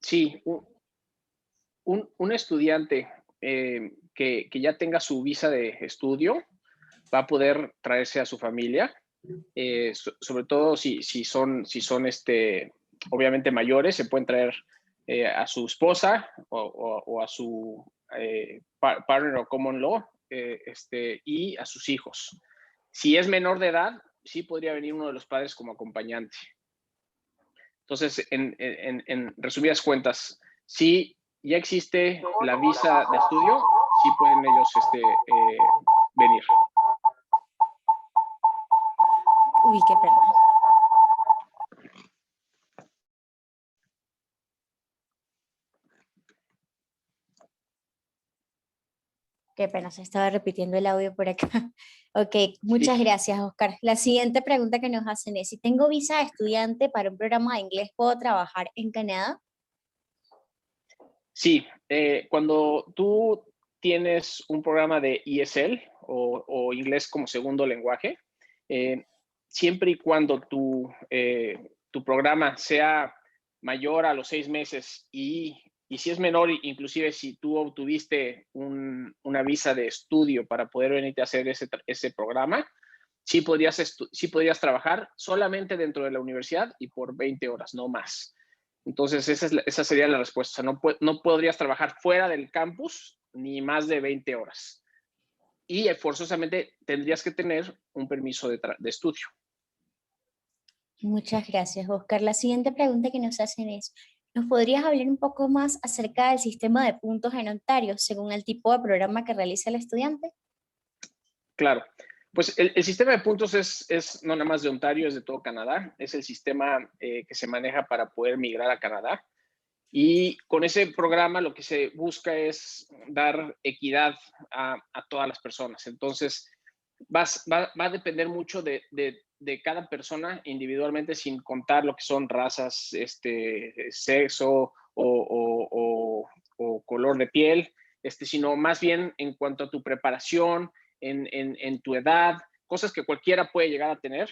Sí, un estudiante que ya tenga su visa de estudio va a poder traerse a su familia, sobre todo si son obviamente mayores, se pueden traer a su esposa o a su partner o common law y a sus hijos. Si es menor de edad, sí podría venir uno de los padres como acompañante. Entonces, en resumidas cuentas, si ya existe la visa de estudio, sí pueden ellos venir. Uy, qué pena. Qué pena, se estaba repitiendo el audio por acá. Ok, Sí, muchas gracias, Oscar. La siguiente pregunta que nos hacen es, si tengo visa de estudiante para un programa de inglés, ¿puedo trabajar en Canadá? sí. Cuando tú tienes un programa de ESL o inglés como segundo lenguaje, siempre y cuando tu programa sea mayor a los 6 meses y si es menor, inclusive si tú obtuviste una visa de estudio para poder venirte a hacer ese programa, sí podrías trabajar solamente dentro de la universidad y por 20 horas, no más. Entonces, esa sería la respuesta. No podrías trabajar fuera del campus ni más de 20 horas. Y forzosamente tendrías que tener un permiso de estudio. Muchas gracias, Oscar. La siguiente pregunta que nos hacen es, ¿nos podrías hablar un poco más acerca del sistema de puntos en Ontario según el tipo de programa que realiza el estudiante? Claro. Pues el sistema de puntos es no nada más de Ontario, es de todo Canadá. Es el sistema que se maneja para poder migrar a Canadá. Y con ese programa lo que se busca es dar equidad a todas las personas. Entonces, va a depender mucho de cada persona individualmente, sin contar lo que son razas, sexo o color de piel, sino más bien en cuanto a tu preparación, en tu edad, cosas que cualquiera puede llegar a tener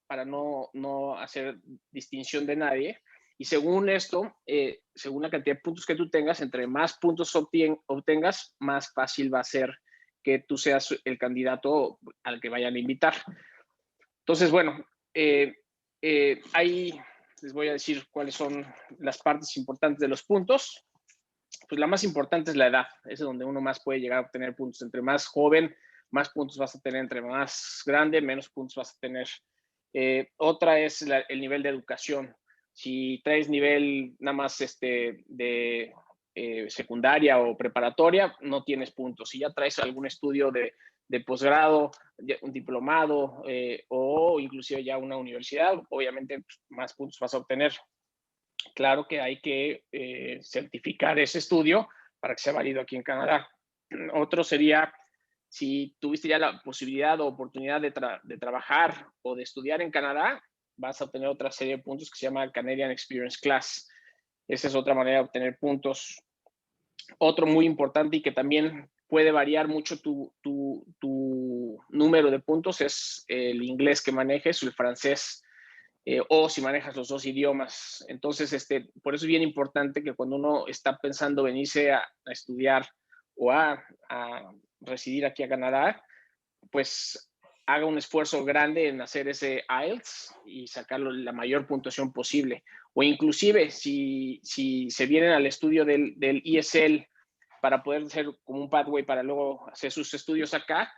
para no hacer distinción de nadie. Y según esto, según la cantidad de puntos que tú tengas, entre más puntos obtengas, más fácil va a ser que tú seas el candidato al que vayan a invitar. Entonces, bueno, ahí les voy a decir cuáles son las partes importantes de los puntos. Pues la más importante es la edad, es donde uno más puede llegar a obtener puntos. Entre más joven, más puntos vas a tener; entre más grande, menos puntos vas a tener. Otra es el nivel de educación. Si traes nivel nada más de secundaria o preparatoria, no tienes puntos. Si ya traes algún estudio de posgrado, un diplomado o inclusive ya una universidad, obviamente más puntos vas a obtener. Claro que hay que certificar ese estudio para que sea válido aquí en Canadá. Otro sería, si tuviste ya la posibilidad o oportunidad de trabajar o de estudiar en Canadá, vas a obtener otra serie de puntos que se llama Canadian Experience Class. Esa es otra manera de obtener puntos. Otro muy importante y que también puede variar mucho tu número de puntos es el inglés que manejes o el francés. O si manejas los dos idiomas. Entonces, por eso es bien importante que cuando uno está pensando venirse a estudiar o a residir aquí a Canadá, pues haga un esfuerzo grande en hacer ese IELTS y sacarlo la mayor puntuación posible. O inclusive, si se vienen al estudio del ESL para poder hacer como un pathway para luego hacer sus estudios acá,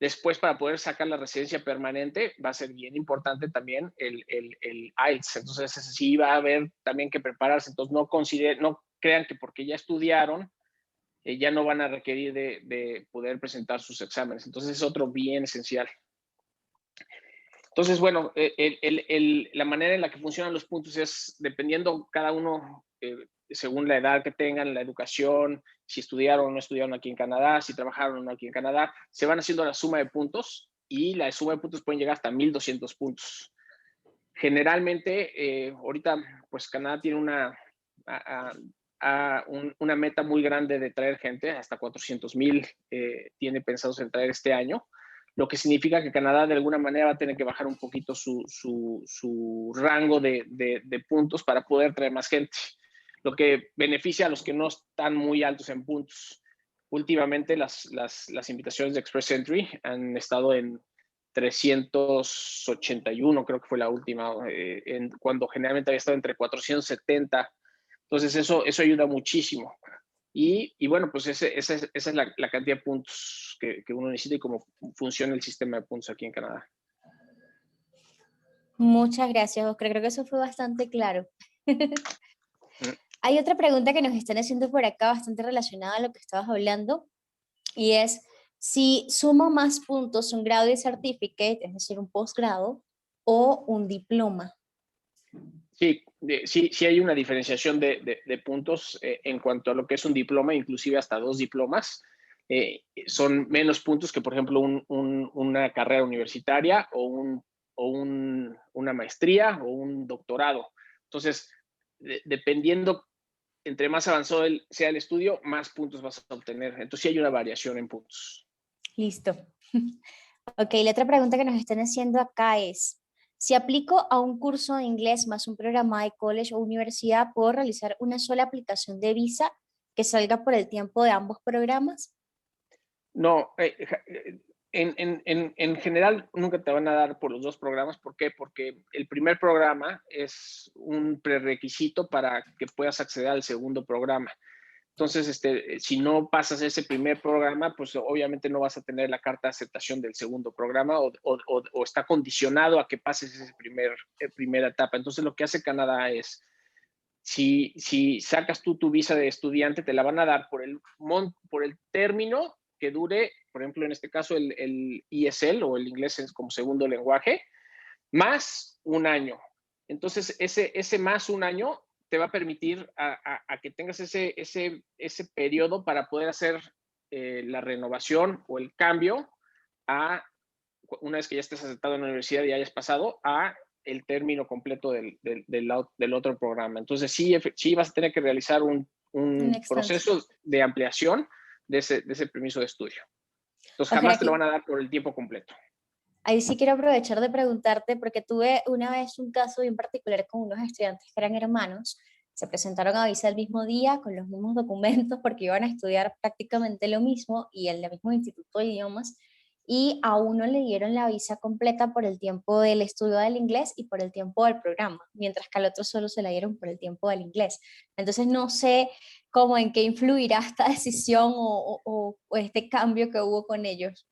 después, para poder sacar la residencia permanente, va a ser bien importante también el IELTS. Entonces, sí va a haber también que prepararse. Entonces, no crean que porque ya estudiaron, ya no van a requerir de poder presentar sus exámenes. Entonces, es otro bien esencial. Entonces, bueno, la manera en la que funcionan los puntos es dependiendo cada uno, según la edad que tengan, la educación, si estudiaron o no estudiaron aquí en Canadá, si trabajaron o no aquí en Canadá, se van haciendo la suma de puntos y la suma de puntos pueden llegar hasta 1,200 puntos. Generalmente, ahorita, pues Canadá tiene una meta muy grande de traer gente, hasta 400,000 tiene pensados en traer este año, lo que significa que Canadá de alguna manera va a tener que bajar un poquito su rango de puntos para poder traer más gente. lo que beneficia a los que no están muy altos en puntos. Últimamente las invitaciones de Express Entry han estado en 381, creo que fue la última, cuando generalmente había estado entre 470. Entonces eso ayuda muchísimo. Y bueno, pues esa es la cantidad de puntos que uno necesita y cómo funciona el sistema de puntos aquí en Canadá. Muchas gracias, Oscar. Creo que eso fue bastante claro. Hay otra pregunta que nos están haciendo por acá, bastante relacionada a lo que estabas hablando, y es si sumo más puntos un graduate certificate, es decir, un posgrado, o un diploma. Sí, sí hay una diferenciación de puntos en cuanto a lo que es un diploma, inclusive hasta 2 diplomas. Son menos puntos que, por ejemplo, una carrera universitaria o una maestría o un doctorado. Entonces, dependiendo, entre más avanzado sea el estudio, más puntos vas a obtener. Entonces, sí hay una variación en puntos. Listo. Ok, la otra pregunta que nos están haciendo acá es, si aplico a un curso de inglés más un programa de college o universidad, ¿puedo realizar una sola aplicación de visa que salga por el tiempo de ambos programas? No, en general nunca te van a dar por los 2 programas. ¿Por qué? Porque el primer programa es un prerequisito para que puedas acceder al segundo programa. Entonces, si no pasas ese primer programa, pues obviamente no vas a tener la carta de aceptación del segundo programa o está condicionado a que pases esa primera etapa. Entonces, lo que hace Canadá es, si sacas tú tu visa de estudiante, te la van a dar por el término que dure, por ejemplo, en este caso, el ESL o el inglés como segundo lenguaje, más un año. Entonces, ese más un año te va a permitir a que tengas ese periodo para poder hacer la renovación o el cambio una vez que ya estés aceptado en la universidad y hayas pasado, a el término completo del otro programa. Entonces, sí vas a tener que realizar un proceso de ampliación de ese permiso de estudio. Entonces, Ojalá jamás te lo que van a dar por el tiempo completo. ahí sí quiero aprovechar de preguntarte, porque tuve una vez un caso bien particular con unos estudiantes que eran hermanos, se presentaron a visa el mismo día con los mismos documentos porque iban a estudiar prácticamente lo mismo y en el mismo instituto de idiomas, y a uno le dieron la visa completa por el tiempo del estudio del inglés y por el tiempo del programa, mientras que al otro solo se la dieron por el tiempo del inglés. Entonces no sé cómo en qué influirá esta decisión o este cambio que hubo con ellos.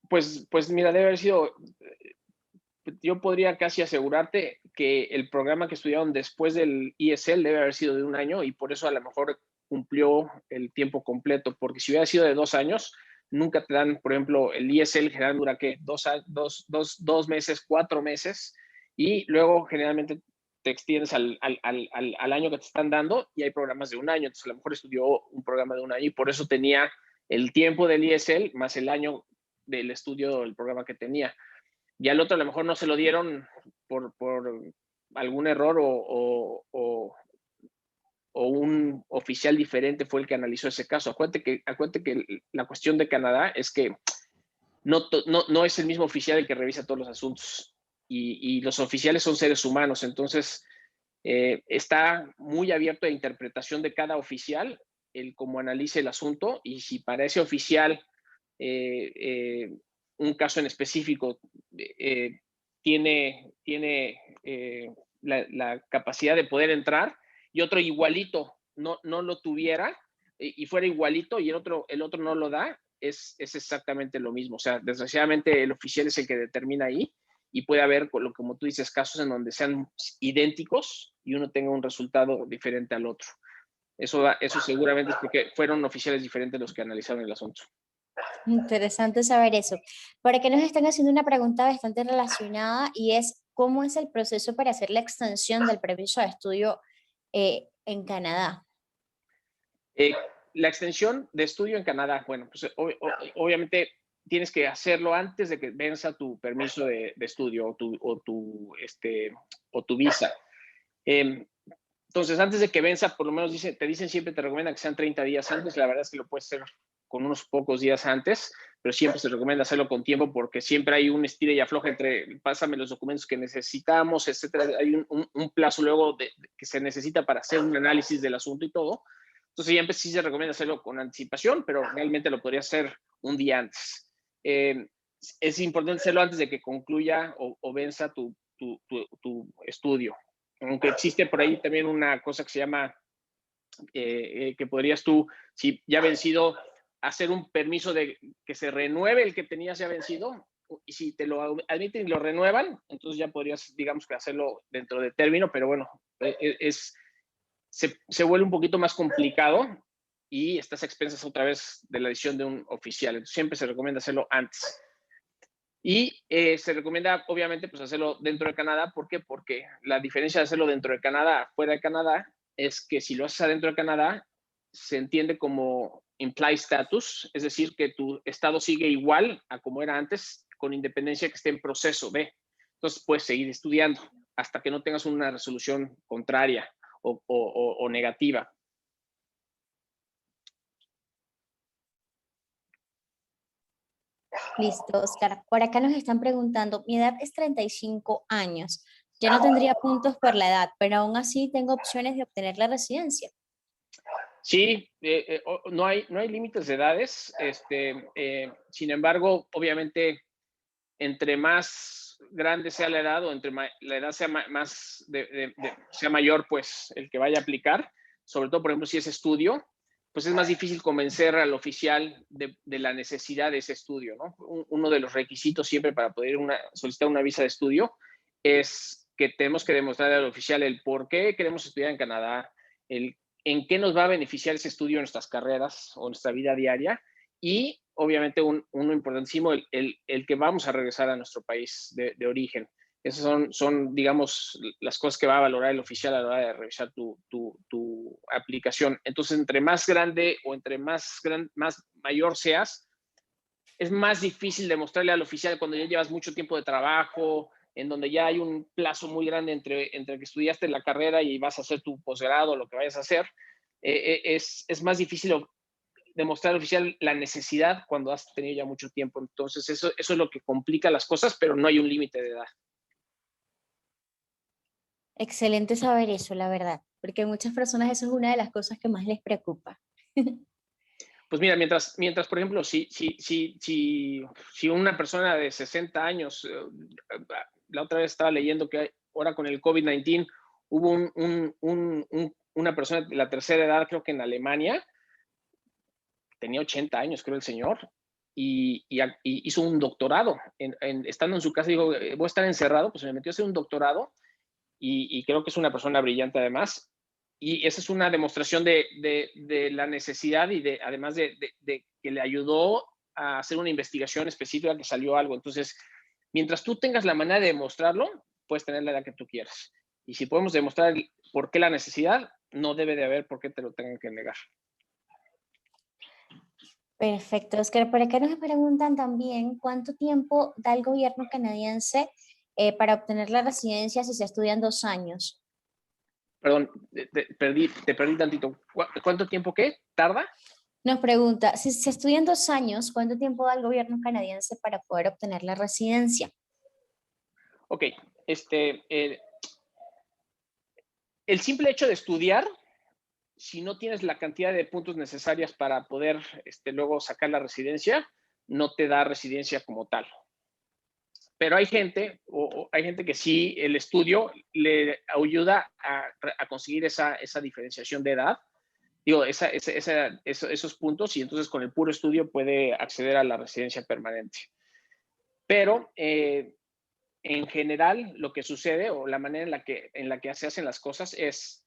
Pues mira, debe haber sido, yo podría casi asegurarte que el programa que estudiaron después del ESL debe haber sido de 1 año y por eso a lo mejor cumplió el tiempo completo, porque si hubiera sido de 2 años, nunca te dan, por ejemplo, el ESL generalmente dura ¿qué? 2 meses, 4 meses, y luego generalmente te extiendes al año que te están dando y hay programas de 1 año, entonces a lo mejor estudió un programa de 1 año y por eso tenía el tiempo del ESL más el año del estudio del programa que tenía. Y al otro a lo mejor no se lo dieron por algún error o un oficial diferente fue el que analizó ese caso. Acuérdate que la cuestión de Canadá es que no es el mismo oficial el que revisa todos los asuntos y los oficiales son seres humanos. Entonces, está muy abierto a interpretación de cada oficial el cómo analice el asunto y si para ese oficial un caso en específico tiene la capacidad de poder entrar y otro igualito no lo tuviera y fuera igualito y el otro no lo da, es exactamente lo mismo. O sea, desgraciadamente el oficial es el que determina ahí y puede haber, como tú dices, casos en donde sean idénticos y uno tenga un resultado diferente al otro. Eso seguramente es porque fueron oficiales diferentes los que analizaron el asunto. Interesante saber eso. Por aquí nos están haciendo una pregunta bastante relacionada y es, ¿cómo es el proceso para hacer la extensión del permiso de estudio en Canadá? Eh, la extensión de estudio en Canadá, bueno, pues obviamente tienes que hacerlo antes de que venza tu permiso de estudio o tu visa. Entonces, antes de que venza, por lo menos te dicen siempre, te recomiendan que sean 30 días antes. La verdad es que lo puedes hacer con unos pocos días antes, pero siempre se recomienda hacerlo con tiempo porque siempre hay un estira y afloja entre pásame los documentos que necesitamos, etcétera. Hay un plazo luego que se necesita para hacer un análisis del asunto y todo. Entonces siempre sí se recomienda hacerlo con anticipación, pero realmente lo podría hacer un día antes. Es importante hacerlo antes de que concluya o venza tu estudio. Aunque existe por ahí también una cosa que se llama, que podrías tú, si ya vencido, hacer un permiso de que se renueve el que tenías ya vencido, y si te lo admiten y lo renuevan, entonces ya podrías, digamos que hacerlo dentro de término, pero bueno, se vuelve un poquito más complicado y estás a expensas otra vez de la decisión de un oficial. Entonces, siempre se recomienda hacerlo antes. Y se recomienda, obviamente, pues hacerlo dentro de Canadá. ¿Por qué? Porque la diferencia de hacerlo dentro de Canadá, fuera de Canadá, es que si lo haces adentro de Canadá, se entiende como implied status, es decir, que tu estado sigue igual a como era antes, con independencia que esté en proceso B. Entonces, puedes seguir estudiando hasta que no tengas una resolución contraria o negativa. Listo, Oscar. Por acá nos están preguntando, mi edad es 35 años. Yo no tendría puntos por la edad, pero aún así tengo opciones de obtener la residencia. Sí, no hay límites de edades. Sin embargo, obviamente, entre más grande sea la edad o entre la edad sea más sea mayor, pues el que vaya a aplicar, sobre todo, por ejemplo, si es estudio, pues es más difícil convencer al oficial de la necesidad de ese estudio, ¿no? Uno de los requisitos siempre para poder solicitar una visa de estudio es que tenemos que demostrar al oficial el por qué queremos estudiar en Canadá, el en qué nos va a beneficiar ese estudio en nuestras carreras o en nuestra vida diaria, y obviamente uno importantísimo, el que vamos a regresar a nuestro país de origen. Esas son, digamos, las cosas que va a valorar el oficial a la hora de revisar tu aplicación. Entonces, entre más grande o entre más mayor seas, es más difícil demostrarle al oficial cuando ya llevas mucho tiempo de trabajo, en donde ya hay un plazo muy grande entre que estudiaste la carrera y vas a hacer tu posgrado, lo que vayas a hacer. Es más difícil demostrar al oficial la necesidad cuando has tenido ya mucho tiempo. Entonces, eso es lo que complica las cosas, pero no hay un límite de edad. Excelente saber eso, la verdad, porque a muchas personas eso es una de las cosas que más les preocupa. Pues mira, mientras por ejemplo, si una persona de 60 años, la otra vez estaba leyendo que ahora con el COVID-19 hubo una persona de la tercera edad, creo que en Alemania, tenía 80 años, creo el señor, y hizo un doctorado. Estando en su casa, dijo, voy a estar encerrado, pues me metió a hacer un doctorado, y creo que es una persona brillante además. Y esa es una demostración de la necesidad y además de que le ayudó a hacer una investigación específica que salió algo. Entonces, mientras tú tengas la manera de demostrarlo, puedes tener la edad que tú quieras. Y si podemos demostrar por qué la necesidad, no debe de haber por qué te lo tengan que negar. Perfecto, Oscar. Por acá nos preguntan también cuánto tiempo da el gobierno canadiense para obtener la residencia si se estudian 2 años. Perdón, te perdí tantito. ¿Cuánto tiempo qué tarda? Nos pregunta, si se estudian 2 años, ¿cuánto tiempo da el gobierno canadiense para poder obtener la residencia? Ok, el simple hecho de estudiar, si no tienes la cantidad de puntos necesarias para poder luego sacar la residencia, no te da residencia como tal. Pero hay gente que sí, el estudio le ayuda a conseguir esa diferenciación de edad, digo, esos puntos, y entonces con el puro estudio puede acceder a la residencia permanente. Pero en general lo que sucede, o la manera en la que se hacen las cosas es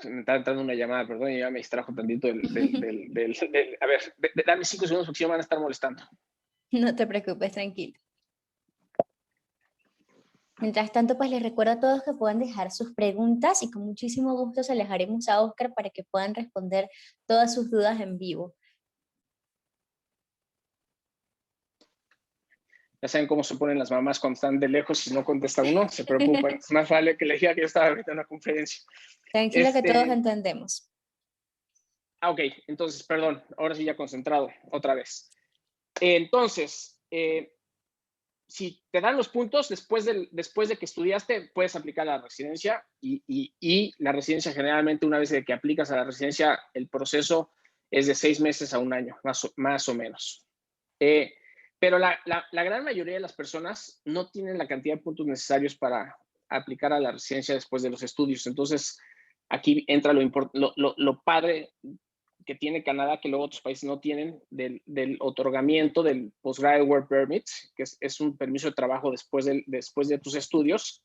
me está entrando una llamada, perdón, y ya me distrajo tantito a ver, dame 5 segundos porque si no me van a estar molestando. No te preocupes, tranquilo. Mientras tanto, pues les recuerdo a todos que puedan dejar sus preguntas y con muchísimo gusto se les haremos a Oscar para que puedan responder todas sus dudas en vivo. Ya saben cómo se ponen las mamás cuando están de lejos y no contesta uno, se preocupan. Es más vale que le diga que yo estaba ahorita en una conferencia. Tranquilo que todos entendemos. Ok, entonces, perdón, ahora sí ya concentrado, otra vez. Entonces, si te dan los puntos, después de que estudiaste, puedes aplicar a la residencia y la residencia generalmente, una vez que aplicas a la residencia, el proceso es de 6 meses a un año, más o menos. Pero la gran mayoría de las personas no tienen la cantidad de puntos necesarios para aplicar a la residencia después de los estudios. Entonces, aquí entra lo padre que tiene Canadá, que luego otros países no tienen, del otorgamiento del Postgraduate Work Permit, que es un permiso de trabajo después de tus estudios.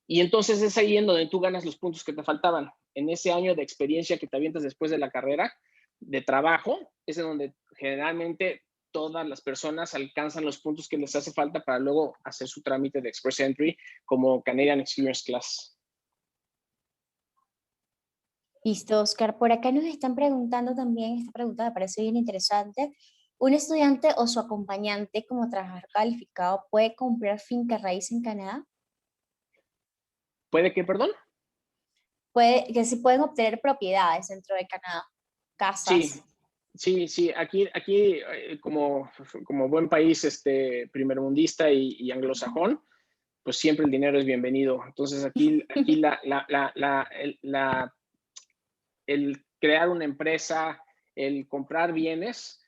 Y entonces es ahí en donde tú ganas los puntos que te faltaban. En ese año de experiencia que te avientas después de la carrera de trabajo, es en donde generalmente todas las personas alcanzan los puntos que les hace falta para luego hacer su trámite de Express Entry como Canadian Experience Class. Listo, Oscar. Por acá nos están preguntando también, esta pregunta me parece bien interesante. ¿Un estudiante o su acompañante como trabajador calificado puede comprar finca raíz en Canadá? ¿Puede que, perdón? Que se pueden obtener propiedades dentro de Canadá, Sí, casas. sí. Aquí como buen país primermundista y anglosajón, pues siempre el dinero es bienvenido. Entonces aquí el crear una empresa, el comprar bienes,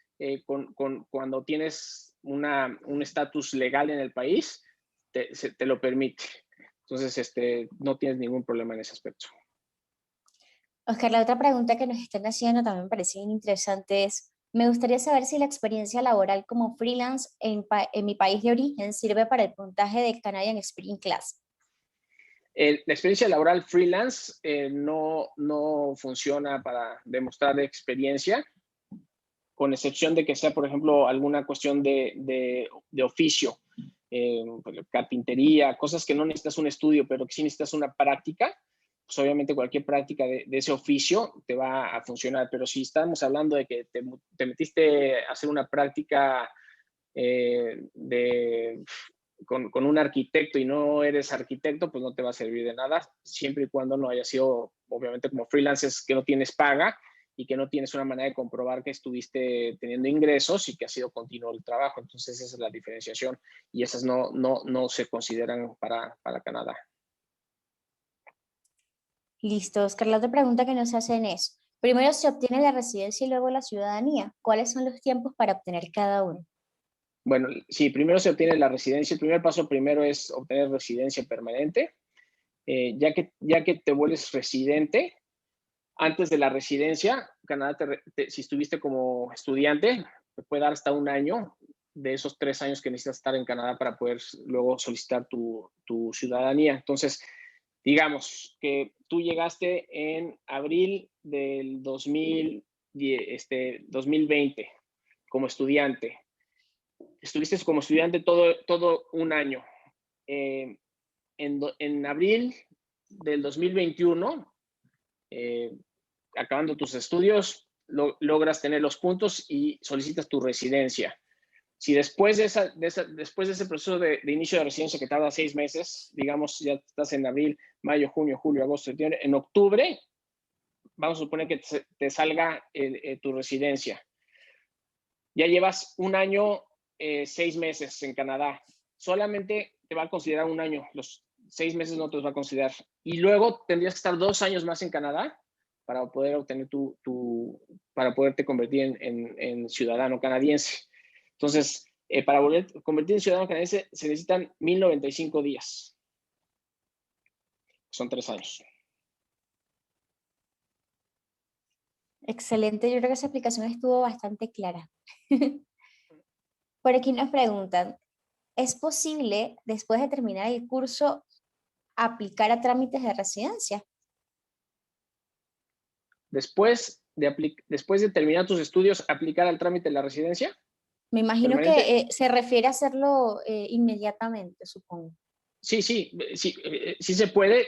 cuando tienes un estatus legal en el país, te lo permite. Entonces, no tienes ningún problema en ese aspecto. Oscar, la otra pregunta que nos están haciendo también me parece bien interesante es, me gustaría saber si la experiencia laboral como freelance en mi país de origen sirve para el puntaje de Canadian Experience Class. La experiencia laboral freelance no funciona para demostrar experiencia, con excepción de que sea, por ejemplo, alguna cuestión de oficio, carpintería, cosas que no necesitas un estudio, pero que sí necesitas una práctica. Pues obviamente cualquier práctica de ese oficio te va a funcionar, pero si estamos hablando de que te metiste a hacer una práctica con un arquitecto y no eres arquitecto, pues no te va a servir de nada, siempre y cuando no haya sido, obviamente como freelancer, que no tienes paga y que no tienes una manera de comprobar que estuviste teniendo ingresos y que ha sido continuo el trabajo. Entonces esa es la diferenciación y esas no se consideran para Canadá. Listo, Oscar. La otra pregunta que nos hacen es, primero se obtiene la residencia y luego la ciudadanía. ¿Cuáles son los tiempos para obtener cada uno? Bueno, sí, primero se obtiene la residencia. El primer paso primero es obtener residencia permanente. Ya que te vuelves residente, antes de la residencia, Canadá, si estuviste como estudiante, te puede dar hasta un año de esos 3 años que necesitas estar en Canadá para poder luego solicitar tu ciudadanía. Entonces, digamos que tú llegaste en abril del 2020 como estudiante. Estuviste como estudiante todo un año. En abril del 2021, acabando tus estudios, logras tener los puntos y solicitas tu residencia. Si después de ese proceso de inicio de residencia que tarda 6 meses, digamos, ya estás en abril, mayo, junio, julio, agosto, septiembre, en octubre, vamos a suponer que te salga tu residencia. Ya llevas un año, 6 meses en Canadá. Solamente te va a considerar un año. Los 6 meses no te los va a considerar. Y luego tendrías que estar 2 años más en Canadá para poder obtener para poderte convertir en ciudadano canadiense. Entonces, para convertir en ciudadano canadiense se necesitan 1095 días. Son 3 años. Excelente, yo creo que esa explicación estuvo bastante clara. Por aquí nos preguntan, ¿es posible, después de terminar el curso, aplicar a trámites de residencia? Después de terminar tus estudios, aplicar al trámite de la residencia Me imagino permanente. que se refiere a hacerlo inmediatamente, supongo. Sí se puede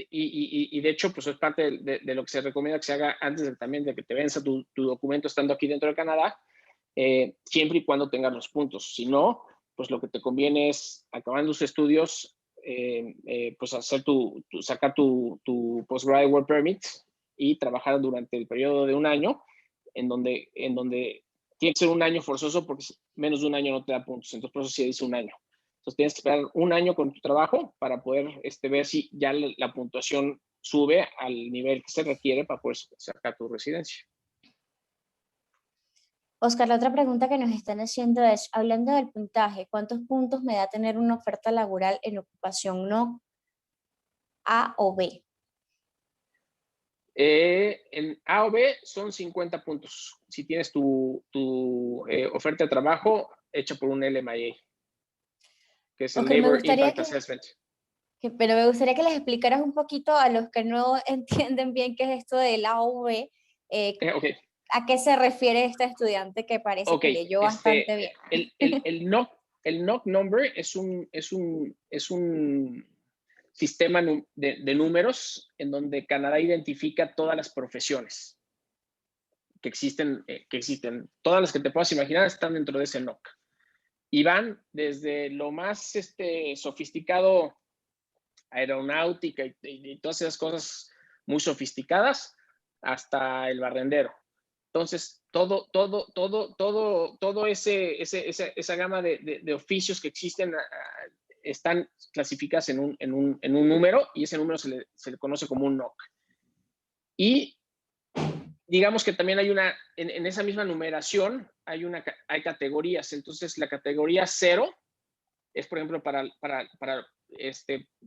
y de hecho pues es parte de lo que se recomienda que se haga antes también de que te venza tu documento estando aquí dentro de Canadá, siempre y cuando tengas los puntos. Si no, pues lo que te conviene es, acabando tus estudios, pues sacar tu Postgraduate Work Permit y trabajar durante el periodo de un año, en donde tiene que ser un año forzoso porque menos de un año no te da puntos. Entonces, por eso sí dice un año. Entonces, tienes que esperar un año con tu trabajo para poder ver si ya la puntuación sube al nivel que se requiere para poder sacar tu residencia. Oscar, la otra pregunta que nos están haciendo es, hablando del puntaje, ¿cuántos puntos me da tener una oferta laboral en ocupación no A o B? En A o B son 50 puntos. Si tienes tu oferta de trabajo hecha por un LMIA, que es el Oscar, me Labor gustaría Impact Assessment. pero me gustaría que les explicaras un poquito a los que no entienden bien qué es esto del A o B, Okay. ¿a qué se refiere esta estudiante que parece que leyó bastante bien? El knock number es un sistema de números en donde Canadá identifica todas las profesiones que existen. Todas las que te puedas imaginar están dentro de ese knock. Y van desde lo más sofisticado, aeronáutica y todas esas cosas muy sofisticadas, hasta el barrendero. Entonces, todo esa gama de oficios que existen están clasificadas en un número, y ese número se le conoce como un NOC. Y digamos que también hay en esa misma numeración hay categorías. Entonces, la categoría 0 es, por ejemplo, para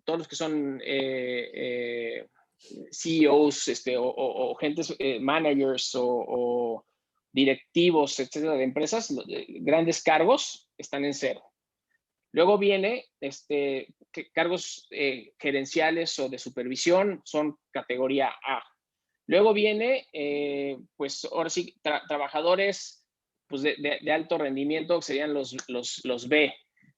todos los que son CEOs o gentes, managers o directivos, etcétera, de empresas, grandes cargos están en 0. Luego viene cargos gerenciales o de supervisión, son categoría A. Luego viene, pues ahora sí, trabajadores pues de alto rendimiento, que serían los B.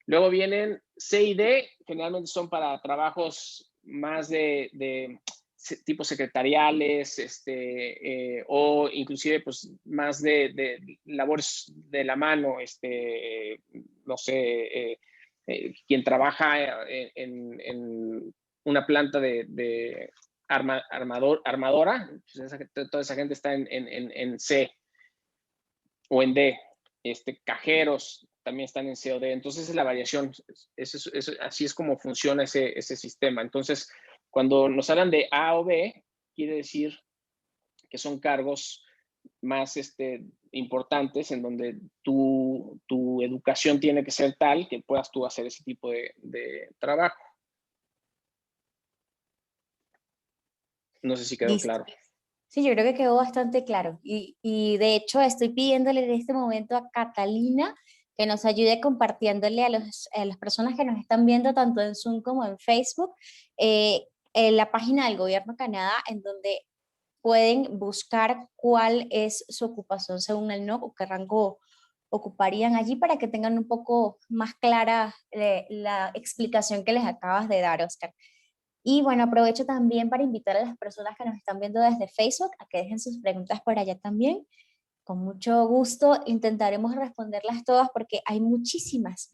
Luego vienen C y D, generalmente son para trabajos más de tipo secretariales, o inclusive pues más de labores de la mano, no sé, quien trabaja en una planta de armadora, pues toda esa gente está en C o en D. Cajeros también están en C o D. Entonces es la variación. Así es como funciona ese sistema. Entonces, cuando nos hablan de A o B, quiere decir que son cargos más importantes, en donde tu educación tiene que ser tal que puedas tú hacer ese tipo de trabajo. No sé si quedó Listo. claro. Sí, yo creo que quedó bastante claro. Y de hecho estoy pidiéndole en este momento a Catalina que nos ayude compartiéndole a las personas que nos están viendo tanto en Zoom como en Facebook, en la página del Gobierno de Canadá, en donde pueden buscar cuál es su ocupación según el NOC o qué rango ocuparían allí, para que tengan un poco más clara la explicación que les acabas de dar, Oscar. Y bueno, aprovecho también para invitar a las personas que nos están viendo desde Facebook a que dejen sus preguntas por allá también. Con mucho gusto intentaremos responderlas todas porque hay muchísimas.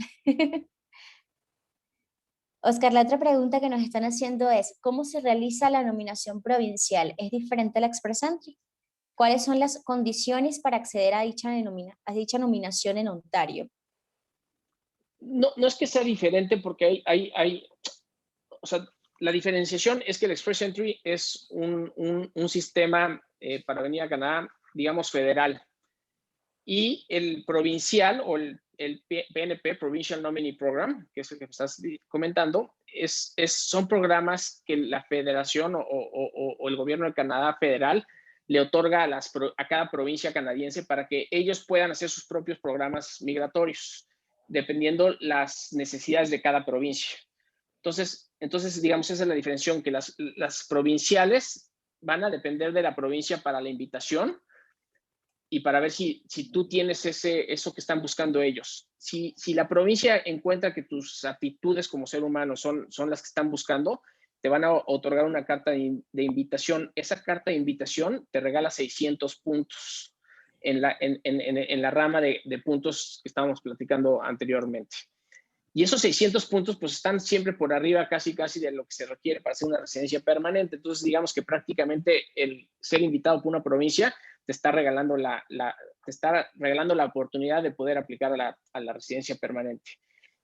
Oscar, la otra pregunta que nos están haciendo es, ¿cómo se realiza la nominación provincial? ¿Es diferente a la Express Entry? ¿Cuáles son las condiciones para acceder a dicha nominación en Ontario? No es que sea diferente, porque o sea, la diferenciación es que el Express Entry es un sistema para venir a Canadá, digamos, federal. Y el provincial, o el PNP, Provincial Nominee Program, que es el que estás comentando, son programas que la federación o el gobierno de Canadá federal le otorga a cada provincia canadiense para que ellos puedan hacer sus propios programas migratorios, dependiendo las necesidades de cada provincia. Entonces, digamos, esa es la diferencia, que las provinciales van a depender de la provincia para la invitación y para ver si tú tienes eso que están buscando ellos. Si la provincia encuentra que tus aptitudes como ser humano son las que están buscando, te van a otorgar una carta de invitación. Esa carta de invitación te regala 600 puntos en la rama de puntos que estábamos platicando anteriormente. Y esos 600 puntos pues están siempre por arriba casi de lo que se requiere para hacer una residencia permanente. Entonces digamos que prácticamente el ser invitado por una provincia te está regalando la oportunidad de poder aplicar a la residencia permanente.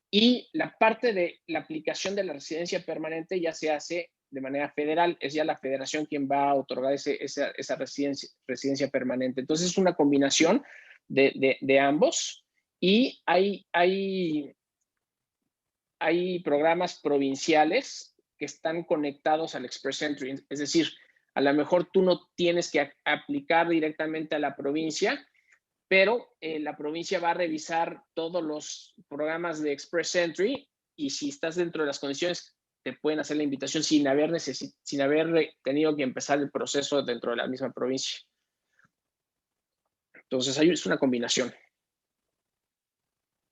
Y la parte de la aplicación de la residencia permanente ya se hace de manera federal, es ya la federación quien va a otorgar esa residencia permanente. Entonces es una combinación de ambos, y hay programas provinciales que están conectados al Express Entry. Es decir, a lo mejor tú no tienes que aplicar directamente a la provincia, pero la provincia va a revisar todos los programas de Express Entry, y si estás dentro de las condiciones, te pueden hacer la invitación sin haber tenido que empezar el proceso dentro de la misma provincia. Entonces, ahí es una combinación.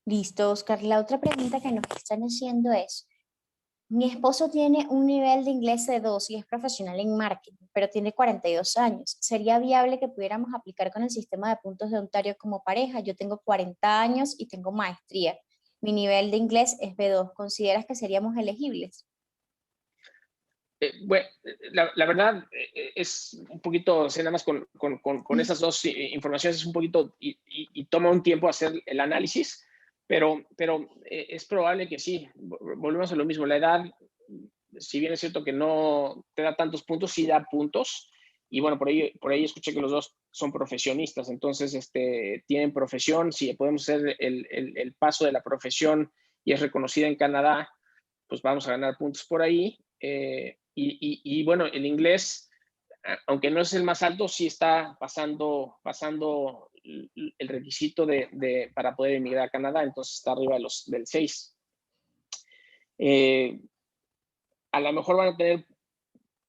Listo, Oscar. La otra pregunta que nos están haciendo es, mi esposo tiene un nivel de inglés C2 y es profesional en marketing, pero tiene 42 años. ¿Sería viable que pudiéramos aplicar con el sistema de puntos de Ontario como pareja? Yo tengo 40 años y tengo maestría. Mi nivel de inglés es B2. ¿Consideras que seríamos elegibles? Bueno, la verdad es un poquito, nada más con esas dos informaciones, es un poquito, y toma un tiempo hacer el análisis, pero es probable que sí. Volvemos a lo mismo. La edad, si bien es cierto que no te da tantos puntos, sí da puntos. Y bueno, por ahí escuché que los dos son profesionistas, entonces tienen profesión. Si podemos hacer el paso de la profesión y es reconocida en Canadá, pues vamos a ganar puntos por ahí. Y bueno, el inglés, aunque no es el más alto, sí está pasando el requisito para poder emigrar a Canadá, entonces está arriba del 6. A lo mejor van a tener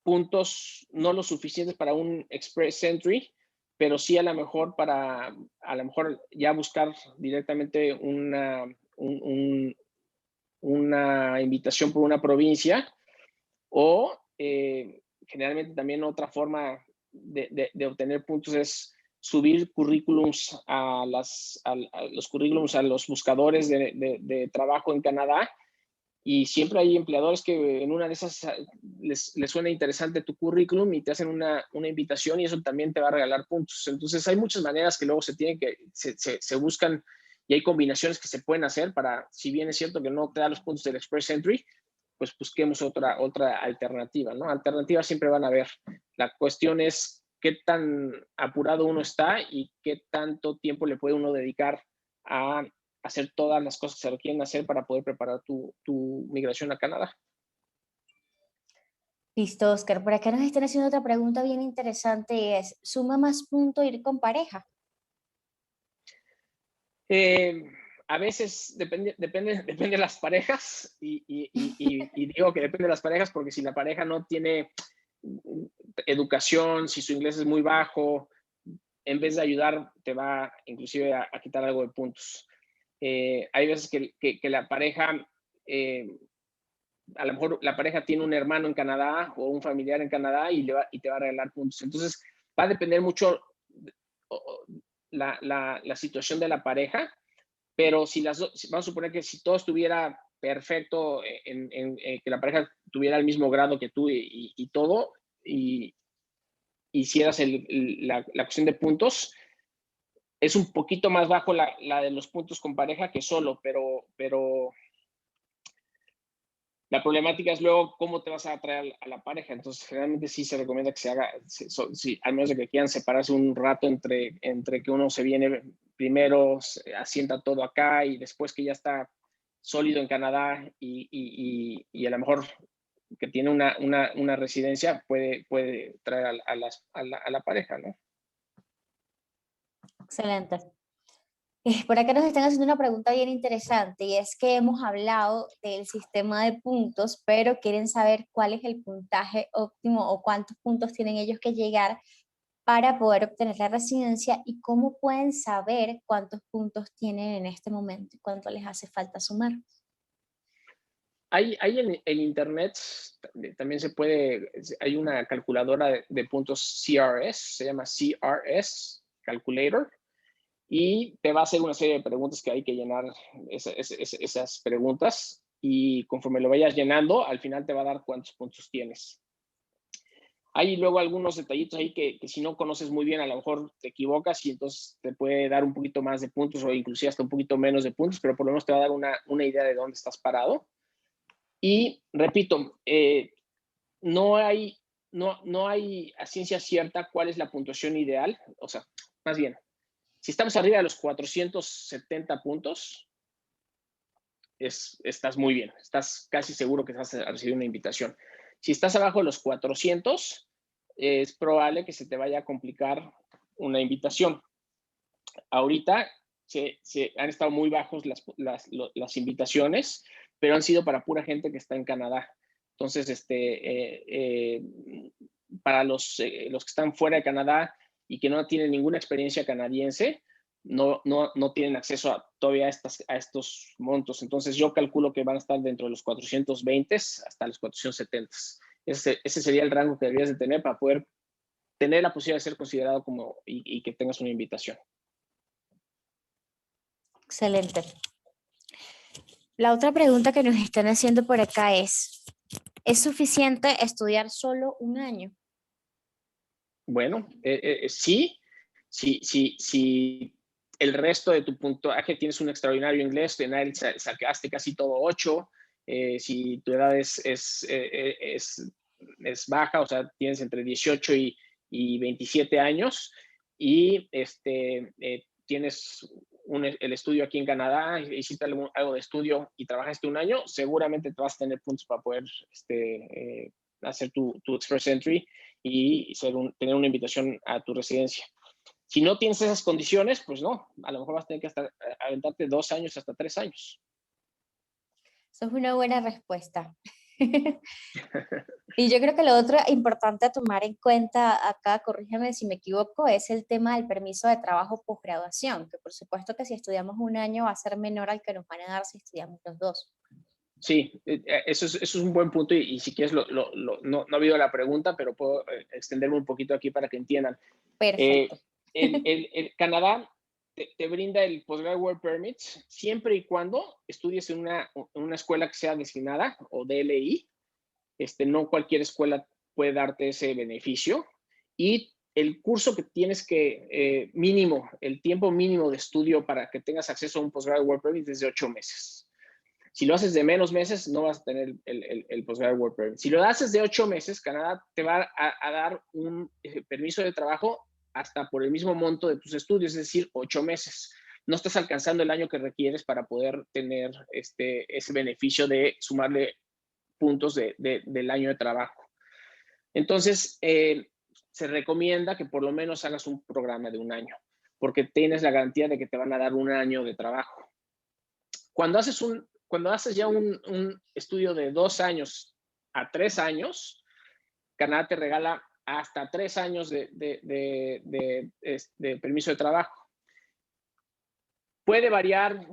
puntos no lo suficientes para un Express Entry, pero sí a lo mejor ya buscar directamente una invitación por una provincia, o generalmente también otra forma de obtener puntos es subir currículums a los currículums a los buscadores de trabajo en Canadá, y siempre hay empleadores que en una de esas les suena interesante tu currículum y te hacen una invitación, y eso también te va a regalar puntos. Entonces hay muchas maneras que luego se buscan, y hay combinaciones que se pueden hacer para, si bien es cierto que no te da los puntos del Express Entry, pues busquemos otra alternativa, ¿no? Alternativas siempre van a haber. La cuestión es qué tan apurado uno está y qué tanto tiempo le puede uno dedicar a hacer todas las cosas que se requieren hacer para poder preparar tu migración a Canadá. Listo, Oscar. Por acá nos están haciendo otra pregunta bien interesante y es, ¿suma más punto ir con pareja? A veces depende de las parejas, y digo que depende de las parejas porque si la pareja no tiene educación, si su inglés es muy bajo, en vez de ayudar, te va inclusive a quitar algo de puntos. Hay veces que la pareja, a lo mejor la pareja tiene un hermano en Canadá o un familiar en Canadá, y te va a regalar puntos. Entonces, va a depender mucho la situación de la pareja, pero vamos a suponer que si todo estuviera perfecto, que la pareja tuviera el mismo grado que tú y todo, y hicieras la cuestión de puntos, es un poquito más bajo la de los puntos con pareja que solo, pero la problemática es luego cómo te vas a atraer a la pareja. Entonces, generalmente sí se recomienda que se haga, sí, al menos de que quieran separarse un rato entre que uno se viene primero, asienta todo acá, y después que ya está sólido en Canadá, y a lo mejor que tiene una residencia, puede traer a la pareja, ¿no? Excelente. Por acá nos están haciendo una pregunta bien interesante y es que hemos hablado del sistema de puntos, pero quieren saber cuál es el puntaje óptimo o cuántos puntos tienen ellos que llegar para poder obtener la residencia, y cómo pueden saber cuántos puntos tienen en este momento y cuánto les hace falta sumar. Hay en internet, también hay una calculadora de puntos CRS, se llama CRS Calculator, y te va a hacer una serie de preguntas que hay que llenar esas preguntas, y conforme lo vayas llenando, al final te va a dar cuántos puntos tienes. Hay luego algunos detallitos ahí que si no conoces muy bien, a lo mejor te equivocas y entonces te puede dar un poquito más de puntos o inclusive hasta un poquito menos de puntos, pero por lo menos te va a dar una idea de dónde estás parado. Y repito, no hay a ciencia cierta cuál es la puntuación ideal. O sea, más bien, si estamos arriba de los 470 puntos, estás muy bien. Estás casi seguro que vas a recibir una invitación. Si estás abajo de los 400, es probable que se te vaya a complicar una invitación. Ahorita se han estado muy bajos las invitaciones, pero han sido para pura gente que está en Canadá. Entonces, para los que están fuera de Canadá y que no tienen ninguna experiencia canadiense, no tienen acceso todavía a estos montos. Entonces, yo calculo que van a estar dentro de los 420 hasta los 470. Ese sería el rango que deberías de tener para poder tener la posibilidad de ser considerado como y que tengas una invitación. Excelente. La otra pregunta que nos están haciendo por acá ¿es suficiente estudiar solo un año? Bueno, sí, el resto de tu puntaje tienes un extraordinario inglés, en él sacaste casi todo 8, si tu edad es baja, o sea, tienes entre 18 y 27 años, y tienes el estudio aquí en Canadá, hiciste algo de estudio y trabajaste un año, seguramente te vas a tener puntos para poder hacer tu Express Entry y tener una invitación a tu residencia. Si no tienes esas condiciones, pues no, a lo mejor vas a tener que aventarte 2 años hasta 3 años. Eso es una buena respuesta. Y yo creo que lo otro importante a tomar en cuenta acá, corrígeme si me equivoco, es el tema del permiso de trabajo posgraduación, que por supuesto que si estudiamos un año va a ser menor al que nos van a dar si estudiamos los 2. Sí, eso es un buen punto y si quieres, no ha habido la pregunta, pero puedo extenderme un poquito aquí para que entiendan. Perfecto. El Canadá te brinda el Postgraduate Work Permit siempre y cuando estudies en una escuela que sea designada o DLI. No cualquier escuela puede darte ese beneficio. Y el curso que tienes que, el tiempo mínimo de estudio para que tengas acceso a un Postgraduate Work Permit es de 8 meses. Si lo haces de menos meses, no vas a tener el Postgraduate Work Permit. Si lo haces de 8 meses, Canadá te va a dar un permiso de trabajo hasta por el mismo monto de tus estudios, es decir, 8 meses. No estás alcanzando el año que requieres para poder tener ese beneficio de sumarle puntos del año de trabajo. Entonces, se recomienda que por lo menos hagas un programa de un año, porque tienes la garantía de que te van a dar un año de trabajo. Cuando haces ya un estudio de 2 años a 3 años, Canadá te regala hasta 3 años de permiso de trabajo. Puede variar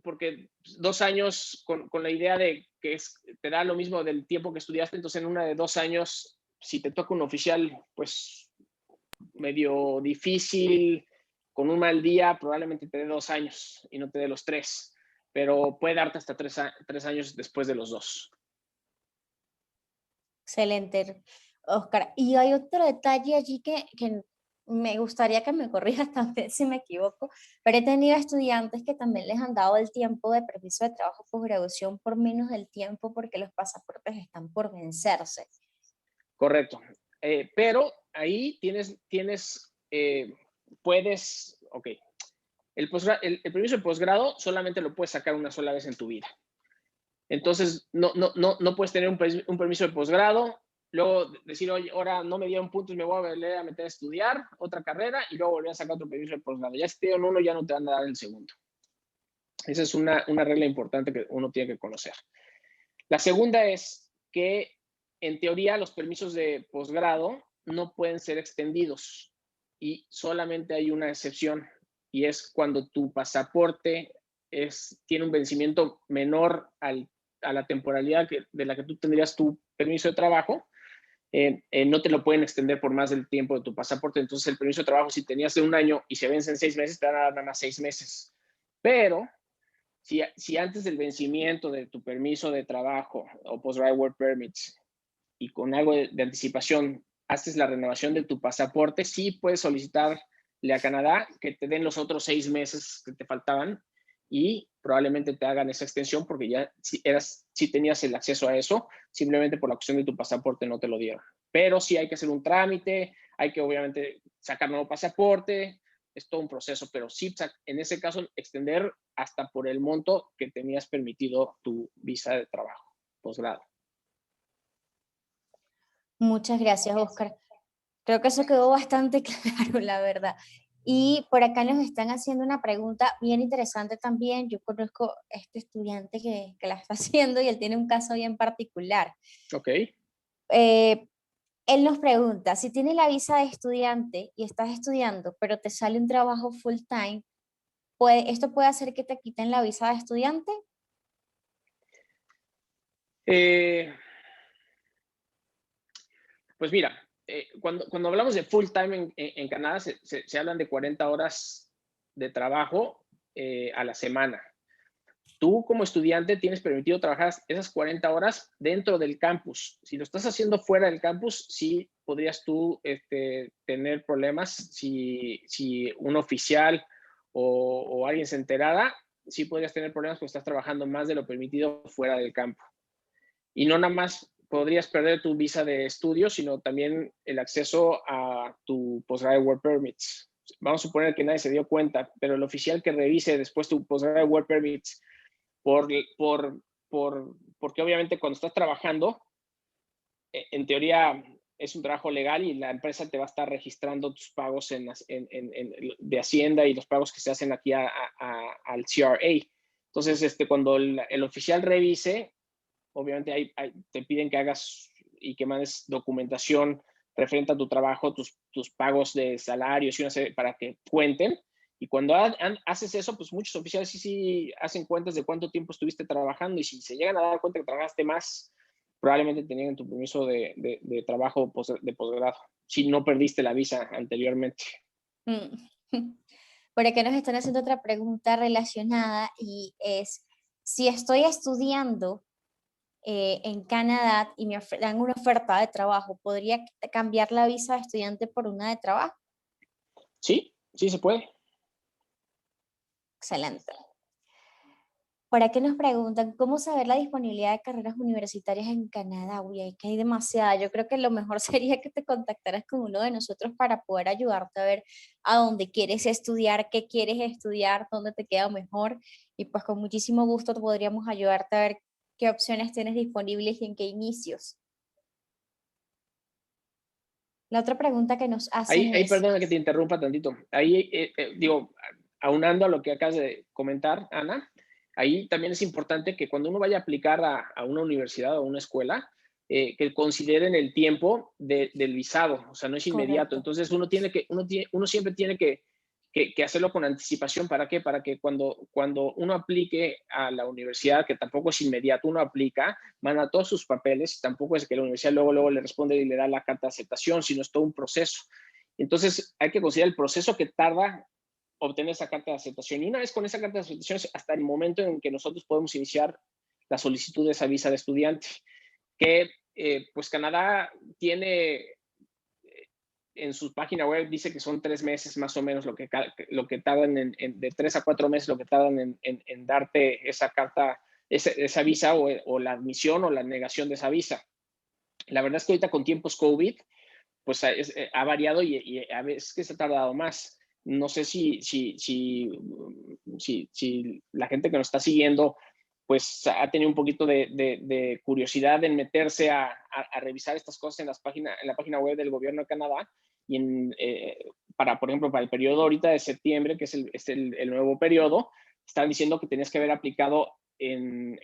porque 2 años con la idea de que te da lo mismo del tiempo que estudiaste, entonces en una de 2 años, si te toca un oficial, pues medio difícil, con un mal día, probablemente te dé 2 años y no te dé los 3, pero puede darte hasta 3 años después de los 2. Excelente, Oscar. Y hay otro detalle allí que me gustaría que me corrijas también si me equivoco, pero he tenido estudiantes que también les han dado el tiempo de permiso de trabajo posgraduación por menos del tiempo porque los pasaportes están por vencerse. Correcto. Pero ahí puedes, ok, el permiso de posgrado solamente lo puedes sacar una sola vez en tu vida. Entonces, no puedes tener un permiso de posgrado, luego decir, oye, ahora no me dieron puntos, me voy a volver a meter a estudiar otra carrera y luego volver a sacar otro permiso de posgrado. Ya si te dieron uno, ya no te van a dar el segundo. Esa es una regla importante que uno tiene que conocer. La segunda es que, en teoría, los permisos de posgrado no pueden ser extendidos y solamente hay una excepción, y es cuando tu pasaporte tiene un vencimiento menor a la temporalidad de la que tú tendrías tu permiso de trabajo. no te lo pueden extender por más del tiempo de tu pasaporte. Entonces, el permiso de trabajo, si tenías de 1 año y se vence en 6 meses, te van a dar nada más 6 meses. Pero si antes del vencimiento de tu permiso de trabajo o Postgraduate Work Permits y con algo de anticipación haces la renovación de tu pasaporte, sí puedes solicitarle a Canadá que te den los otros 6 meses que te faltaban y probablemente te hagan esa extensión porque ya si tenías el acceso a eso, simplemente por la cuestión de tu pasaporte no te lo dieron. Pero sí hay que hacer un trámite, hay que obviamente sacar nuevo pasaporte, es todo un proceso, pero sí, en ese caso, extender hasta por el monto que tenías permitido tu visa de trabajo, posgrado. Muchas gracias, Oscar. Creo que eso quedó bastante claro, la verdad. Y por acá nos están haciendo una pregunta bien interesante también. Yo conozco a este estudiante que la está haciendo y él tiene un caso bien particular. Ok. Él nos pregunta, si tienes la visa de estudiante y estás estudiando, pero te sale un trabajo full time, ¿esto puede hacer que te quiten la visa de estudiante? Pues mira, cuando hablamos de full time en Canadá, se hablan de 40 horas de trabajo a la semana. Tú como estudiante tienes permitido trabajar esas 40 horas dentro del campus. Si lo estás haciendo fuera del campus, sí podrías tú tener problemas si un oficial o alguien se enterara, sí podrías tener problemas porque estás trabajando más de lo permitido fuera del campo. Y no nada más podrías perder tu visa de estudio, sino también el acceso a tu Postgraduate Work Permits. Vamos a suponer que nadie se dio cuenta, pero el oficial que revise después tu Postgraduate Work Permits, porque obviamente cuando estás trabajando, en teoría es un trabajo legal y la empresa te va a estar registrando tus pagos de Hacienda y los pagos que se hacen aquí al CRA. Entonces, cuando el oficial revise, obviamente te piden que hagas y que mandes documentación referente a tu trabajo, tus pagos de salarios y una serie para que cuenten. Y cuando haces eso, pues muchos oficiales sí hacen cuentas de cuánto tiempo estuviste trabajando y si se llegan a dar cuenta que trabajaste más, probablemente tenían tu permiso de trabajo de posgrado, si no perdiste la visa anteriormente. Por acá nos están haciendo otra pregunta relacionada y es, si estoy estudiando en Canadá y me dan una oferta de trabajo, ¿podría cambiar la visa de estudiante por una de trabajo? Sí, sí se puede. Excelente. Por aquí nos preguntan, ¿cómo saber la disponibilidad de carreras universitarias en Canadá? Uy, hay que hay demasiada. Yo creo que lo mejor sería que te contactaras con uno de nosotros para poder ayudarte a ver a dónde quieres estudiar, qué quieres estudiar, dónde te queda mejor. Y pues con muchísimo gusto podríamos ayudarte a ver qué opciones tienes disponibles y en qué inicios. La otra pregunta que nos hacen Ahí es, perdona que te interrumpa tantito. Ahí, digo, aunando a lo que acabas de comentar, Ana, ahí también es importante que cuando uno vaya a aplicar a una universidad o a una escuela, que consideren el tiempo del visado, o sea, no es inmediato. correcto. Entonces, uno siempre tiene que hacerlo con anticipación. ¿Para qué? Para que cuando uno aplique a la universidad, que tampoco es inmediato, uno aplica, manda todos sus papeles, tampoco es que la universidad luego le responde y le da la carta de aceptación, sino es todo un proceso. Entonces, hay que considerar el proceso que tarda obtener esa carta de aceptación. Y una vez con esa carta de aceptación, hasta el momento en que nosotros podemos iniciar la solicitud de esa visa de estudiante, que pues Canadá tiene en su página web dice que son 3 meses más o menos lo que tardan de 3 a 4 meses lo que tardan en darte esa carta, esa visa o la admisión o la negación de esa visa. La verdad es que ahorita con tiempos COVID, pues ha variado y a veces que se ha tardado más. No sé si la gente que nos está siguiendo pues ha tenido un poquito de curiosidad en meterse a revisar estas cosas en la página web del gobierno de Canadá y por ejemplo, para el periodo ahorita de septiembre, que es el nuevo periodo, están diciendo que tenías que haber aplicado en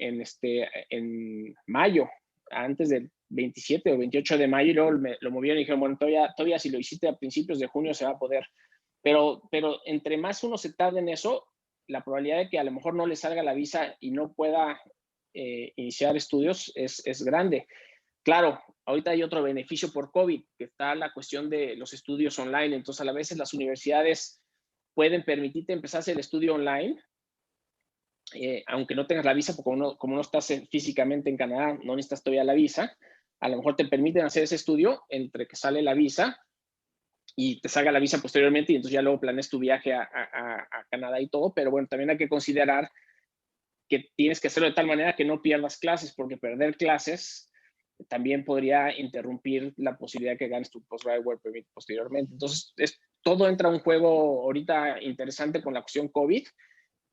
mayo, antes del 27 o 28 de mayo, y luego lo movieron y dijeron, bueno, todavía si lo hiciste a principios de junio se va a poder. Pero entre más uno se tarde en eso, la probabilidad de que a lo mejor no le salga la visa y no pueda iniciar estudios es grande. Claro, ahorita hay otro beneficio por COVID, que está la cuestión de los estudios online. Entonces, a la vez las universidades pueden permitirte empezar a hacer el estudio online, aunque no tengas la visa, porque como no estás físicamente en Canadá, no necesitas todavía la visa. A lo mejor te permiten hacer ese estudio entre que sale la visa y te salga la visa posteriormente, y entonces ya luego planeas tu viaje a Canadá y todo. Pero bueno, también hay que considerar que tienes que hacerlo de tal manera que no pierdas clases, porque perder clases también podría interrumpir la posibilidad de que ganes tu Postgraduate Work Permit posteriormente. Entonces, todo entra a un juego ahorita interesante con la cuestión COVID,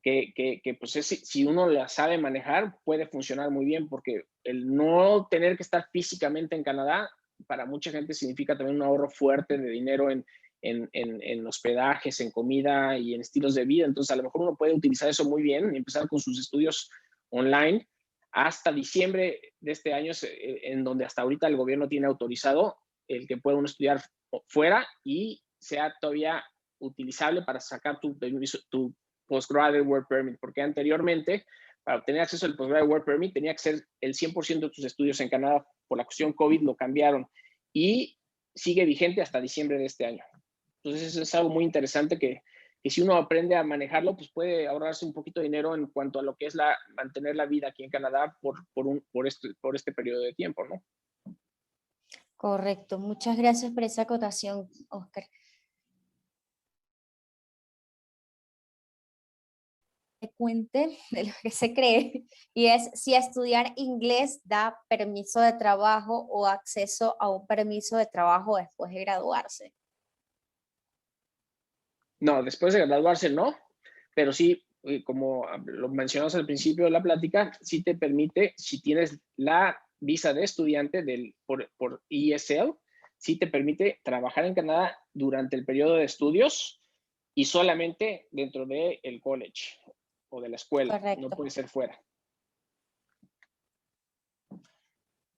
que pues si uno la sabe manejar, puede funcionar muy bien, porque el no tener que estar físicamente en Canadá, para mucha gente significa también un ahorro fuerte de dinero en hospedajes, en comida y en estilos de vida. Entonces, a lo mejor uno puede utilizar eso muy bien y empezar con sus estudios online hasta diciembre de este año, en donde hasta ahorita el gobierno tiene autorizado el que pueda uno estudiar fuera y sea todavía utilizable para sacar tu Postgraduate Work Permit, porque anteriormente, para obtener acceso al Postgraduate Work Permit, tenía que ser el 100% de tus estudios en Canadá. Por la cuestión COVID lo cambiaron y sigue vigente hasta diciembre de este año. Entonces, eso es algo muy interesante que si uno aprende a manejarlo, pues puede ahorrarse un poquito de dinero en cuanto a lo que es mantener la vida aquí en Canadá por este periodo de tiempo, ¿no? Correcto. Muchas gracias por esa acotación, Oscar. Cuente de lo que se cree, y es si estudiar inglés da permiso de trabajo o acceso a un permiso de trabajo después de graduarse. No, después de graduarse no, pero sí, como lo mencionamos al principio de la plática, sí te permite, si tienes la visa de estudiante por ESL, sí te permite trabajar en Canadá durante el periodo de estudios y solamente dentro del college o de la escuela, no Correcto. puede ser fuera.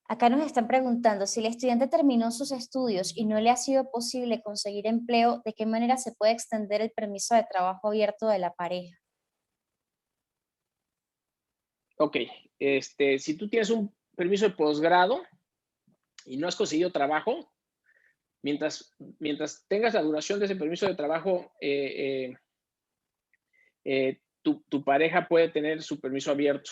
Acá nos están preguntando, si el estudiante terminó sus estudios y no le ha sido posible conseguir empleo, ¿de qué manera se puede extender el permiso de trabajo abierto de la pareja? Ok, si tú tienes un permiso de posgrado y no has conseguido trabajo, mientras tengas la duración de ese permiso de trabajo, tu pareja puede tener su permiso abierto.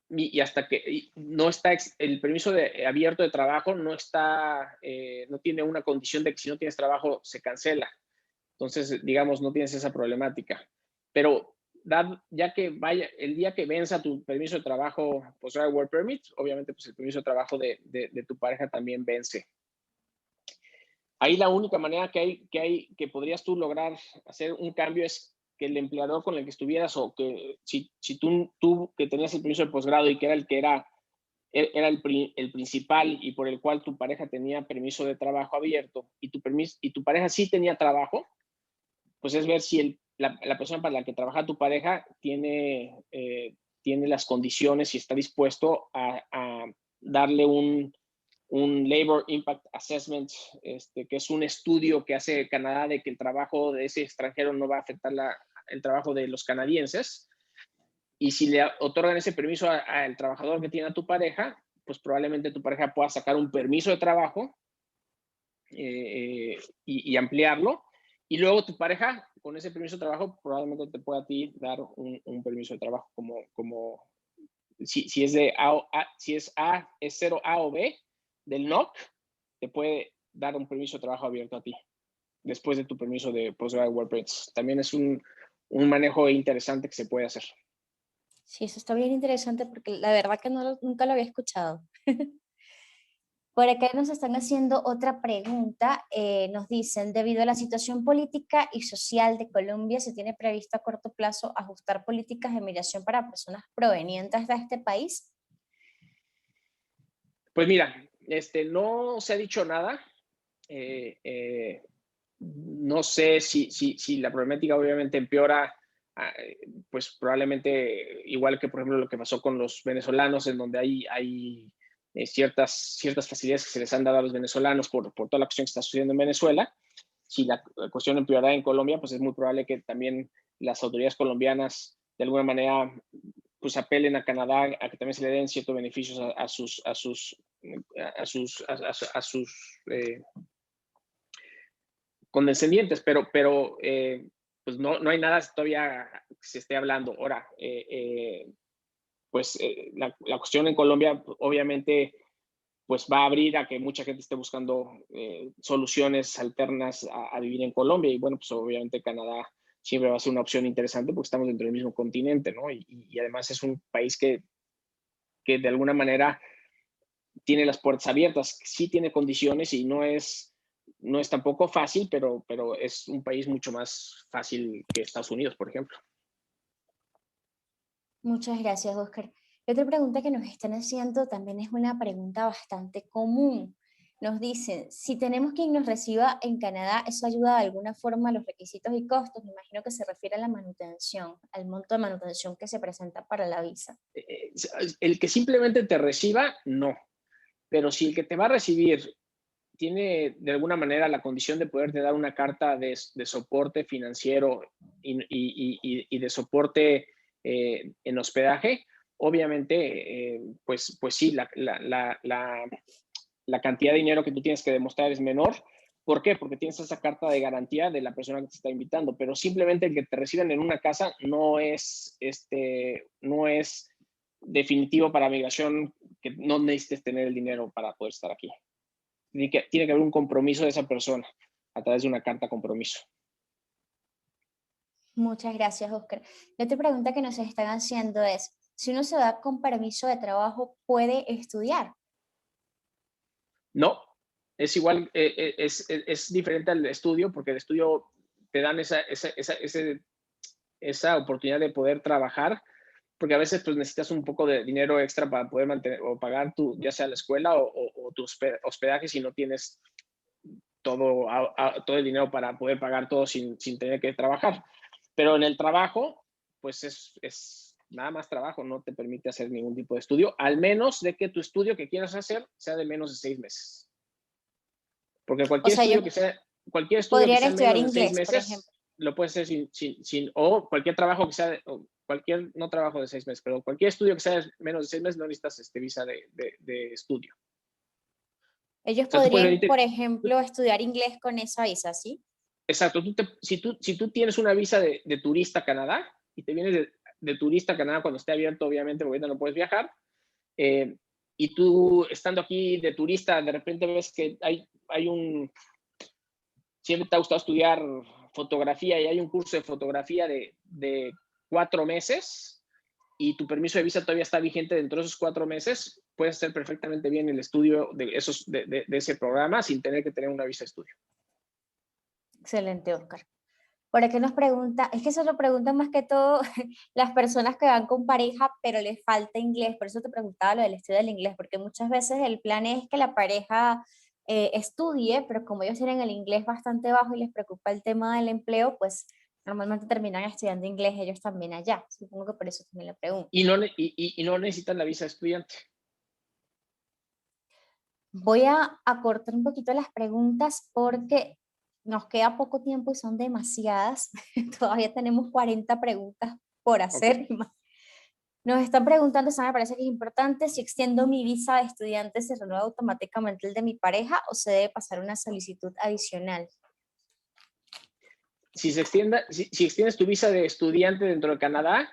Y hasta que no está el permiso abierto de trabajo, no tiene una condición de que si no tienes trabajo se cancela. Entonces, digamos, no tienes esa problemática. Pero ya que vaya, el día que venza tu permiso de trabajo, Postgraduate Work Permit, obviamente pues el permiso de trabajo de tu pareja también vence. Ahí la única manera que podrías tú lograr hacer un cambio es que el empleador con el que estuvieras, o que si tú que tenías el permiso de posgrado y que era el principal y por el cual tu pareja tenía permiso de trabajo abierto y tu pareja sí tenía trabajo, pues es ver si la persona para la que trabaja tu pareja tiene las condiciones y está dispuesto a darle un Labor Impact Assessment, que es un estudio que hace Canadá de que el trabajo de ese extranjero no va a afectar el trabajo de los canadienses. Y si le otorgan ese permiso al trabajador que tiene a tu pareja, pues probablemente tu pareja pueda sacar un permiso de trabajo y ampliarlo. Y luego tu pareja, con ese permiso de trabajo, probablemente te pueda a ti dar un permiso de trabajo como si es de si es 0A o B del NOC, te puede dar un permiso de trabajo abierto a ti después de tu permiso de Postgraduate Work Permit. También es un manejo interesante que se puede hacer. Sí, eso está bien interesante porque la verdad que nunca lo había escuchado. Por acá nos están haciendo otra pregunta. Nos dicen, debido a la situación política y social de Colombia, ¿se tiene previsto a corto plazo ajustar políticas de migración para personas provenientes de este país? Pues mira, no se ha dicho nada. No sé si la problemática obviamente empeora, pues probablemente igual que por ejemplo lo que pasó con los venezolanos, en donde hay ciertas facilidades que se les han dado a los venezolanos por toda la cuestión que está sucediendo en Venezuela. Si la cuestión empeorara en Colombia, pues es muy probable que también las autoridades colombianas de alguna manera pues apelen a Canadá a que también se le den ciertos beneficios a sus condescendientes, pero pues no hay nada todavía que se esté hablando. Ahora, pues la cuestión en Colombia, obviamente, pues va a abrir a que mucha gente esté buscando soluciones alternas a vivir en Colombia. Y bueno, pues obviamente Canadá siempre va a ser una opción interesante porque estamos dentro del mismo continente, ¿no? Y además es un país que de alguna manera tiene las puertas abiertas, sí tiene condiciones y no es tampoco fácil, pero es un país mucho más fácil que Estados Unidos, por ejemplo. Muchas gracias, Oscar. Y otra pregunta que nos están haciendo también es una pregunta bastante común. Nos dicen, si tenemos quien nos reciba en Canadá, ¿eso ayuda de alguna forma a los requisitos y costos? Me imagino que se refiere a la manutención, al monto de manutención que se presenta para la visa. El que simplemente te reciba, no. Pero si el que te va a recibir tiene de alguna manera la condición de poderte dar una carta de soporte financiero y de soporte en hospedaje, obviamente, pues sí, la cantidad de dinero que tú tienes que demostrar es menor. ¿Por qué? Porque tienes esa carta de garantía de la persona que te está invitando, pero simplemente el que te reciban en una casa no es definitivo para migración, que no necesites tener el dinero para poder estar aquí. Tiene que haber un compromiso de esa persona a través de una carta compromiso. Muchas gracias, Oscar. La otra pregunta que nos están haciendo es, si uno se da con permiso de trabajo, ¿puede estudiar? No, es igual, es diferente al estudio, porque el estudio te dan esa oportunidad de poder trabajar, porque a veces pues necesitas un poco de dinero extra para poder mantener o pagar ya sea la escuela o tu hospedaje si no tienes todo el dinero para poder pagar todo sin tener que trabajar. Pero en el trabajo, pues es nada más trabajo, no te permite hacer ningún tipo de estudio, al menos de que tu estudio que quieras hacer sea de menos de 6 meses. Porque O sea, yo cualquier estudio que podría sea estudiar menos de 6 inglés, por meses, ejemplo. lo puedes hacer o cualquier trabajo que sea, cualquier, no trabajo de 6 meses, pero cualquier estudio que sea de menos de 6 meses, no necesitas visa de estudio. Ellos O sea, tú puedes podrían, venirte, por ejemplo, estudiar inglés con esa visa, ¿sí? exacto, si tú tienes una visa de turista a Canadá y te vienes de turista a Canadá cuando esté abierto, obviamente, porque ahorita no puedes viajar, y tú estando aquí de turista, de repente ves que siempre te ha gustado estudiar fotografía y hay un curso de fotografía de 4 meses y tu permiso de visa todavía está vigente dentro de esos 4 meses, puedes hacer perfectamente bien el estudio de ese programa sin tener que tener una visa de estudio. Excelente, Oscar. Por aquí nos pregunta, es que eso lo preguntan más que todo las personas que van con pareja, pero les falta inglés. Por eso te preguntaba lo del estudio del inglés, porque muchas veces el plan es que la pareja estudie, pero como ellos tienen el inglés bastante bajo y les preocupa el tema del empleo, pues normalmente terminan estudiando inglés ellos también allá. Supongo que por eso también la pregunto. Y no necesitan la visa de estudiante. Voy a acortar un poquito las preguntas porque nos queda poco tiempo y son demasiadas. Todavía tenemos 40 preguntas por hacer. Okay. Nos están preguntando, esa me parece que es importante, si extiendo mi visa de estudiante, ¿se renueva automáticamente el de mi pareja o se debe pasar una solicitud adicional? Si extiendes tu visa de estudiante dentro de Canadá,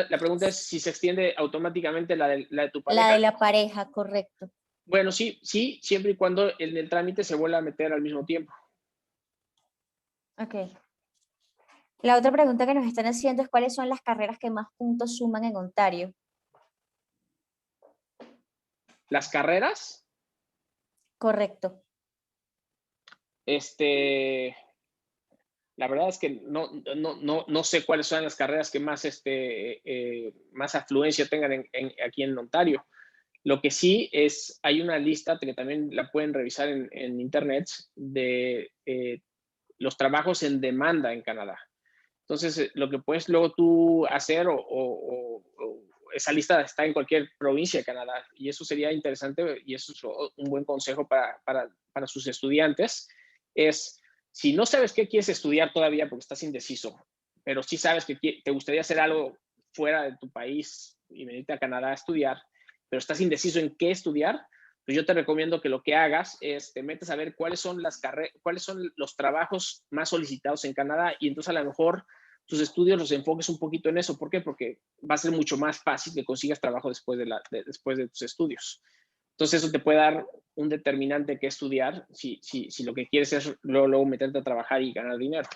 la pregunta es si se extiende automáticamente la de tu La pareja. de la pareja, correcto. Bueno, sí, siempre y cuando el trámite se vuelva a meter al mismo tiempo. Ok. La otra pregunta que nos están haciendo es cuáles son las carreras que más puntos suman en Ontario. Las carreras, Correcto. la verdad es que no sé cuáles son las carreras que más, más afluencia tengan aquí en Ontario. Lo que sí es, hay una lista que también la pueden revisar en internet de los trabajos en demanda en Canadá. Entonces, lo que puedes luego tú hacer o esa lista está en cualquier provincia de Canadá y eso sería interesante y eso es un buen consejo para sus estudiantes, es si no sabes qué quieres estudiar todavía porque estás indeciso, pero sí sabes que te gustaría hacer algo fuera de tu país y venirte a Canadá a estudiar, pero estás indeciso en qué estudiar, pues yo te recomiendo que lo que hagas es te metas a ver cuáles son los trabajos más solicitados en Canadá y entonces a lo mejor tus estudios los enfoques un poquito en eso. ¿Por qué? Porque va a ser mucho más fácil que consigas trabajo después de tus estudios. Entonces eso te puede dar un determinante que estudiar si lo que quieres es luego meterte a trabajar y ganar dinero.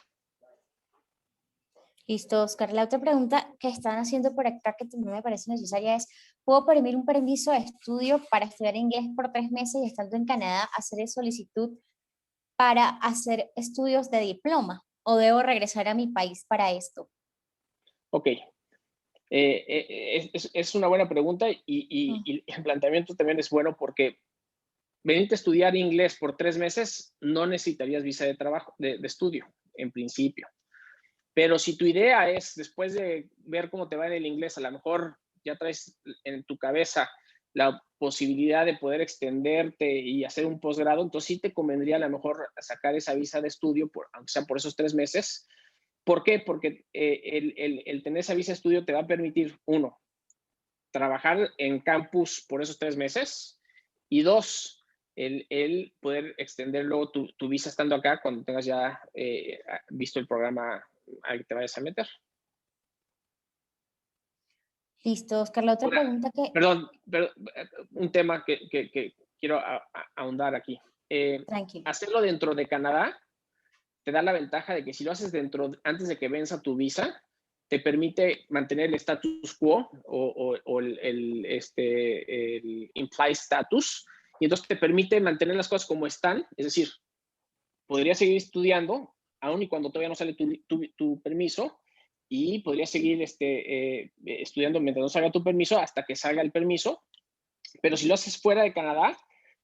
Listo, Oscar. La otra pregunta que están haciendo por acá que también me parece necesaria es, ¿puedo pedir un permiso de estudio para estudiar inglés por 3 meses y estando en Canadá hacer solicitud para hacer estudios de diploma? ¿O debo regresar a mi país para esto? Ok. Es una buena pregunta y el planteamiento también es bueno porque venirte a estudiar inglés por 3 meses no necesitarías visa de trabajo, de estudio, en principio. Pero si tu idea es, después de ver cómo te va en el inglés, a lo mejor ya traes en tu cabeza la posibilidad de poder extenderte y hacer un posgrado, entonces sí te convendría a lo mejor sacar esa visa de estudio, aunque sea por esos 3 meses. ¿Por qué? Porque el tener esa visa de estudio te va a permitir, uno, trabajar en campus por esos 3 meses y dos, el poder extender luego tu visa estando acá cuando tengas ya visto el programa al que te vayas a meter. Listo, Oscar. La otra pregunta que... Perdón, un tema que quiero ahondar aquí. Tranquilo. Hacerlo dentro de Canadá te da la ventaja de que si lo haces antes de que venza tu visa, te permite mantener el status quo o el implied status, y entonces te permite mantener las cosas como están, es decir, podrías seguir estudiando, aun y cuando todavía no sale tu permiso, y podrías seguir estudiando mientras no salga tu permiso hasta que salga el permiso, pero si lo haces fuera de Canadá,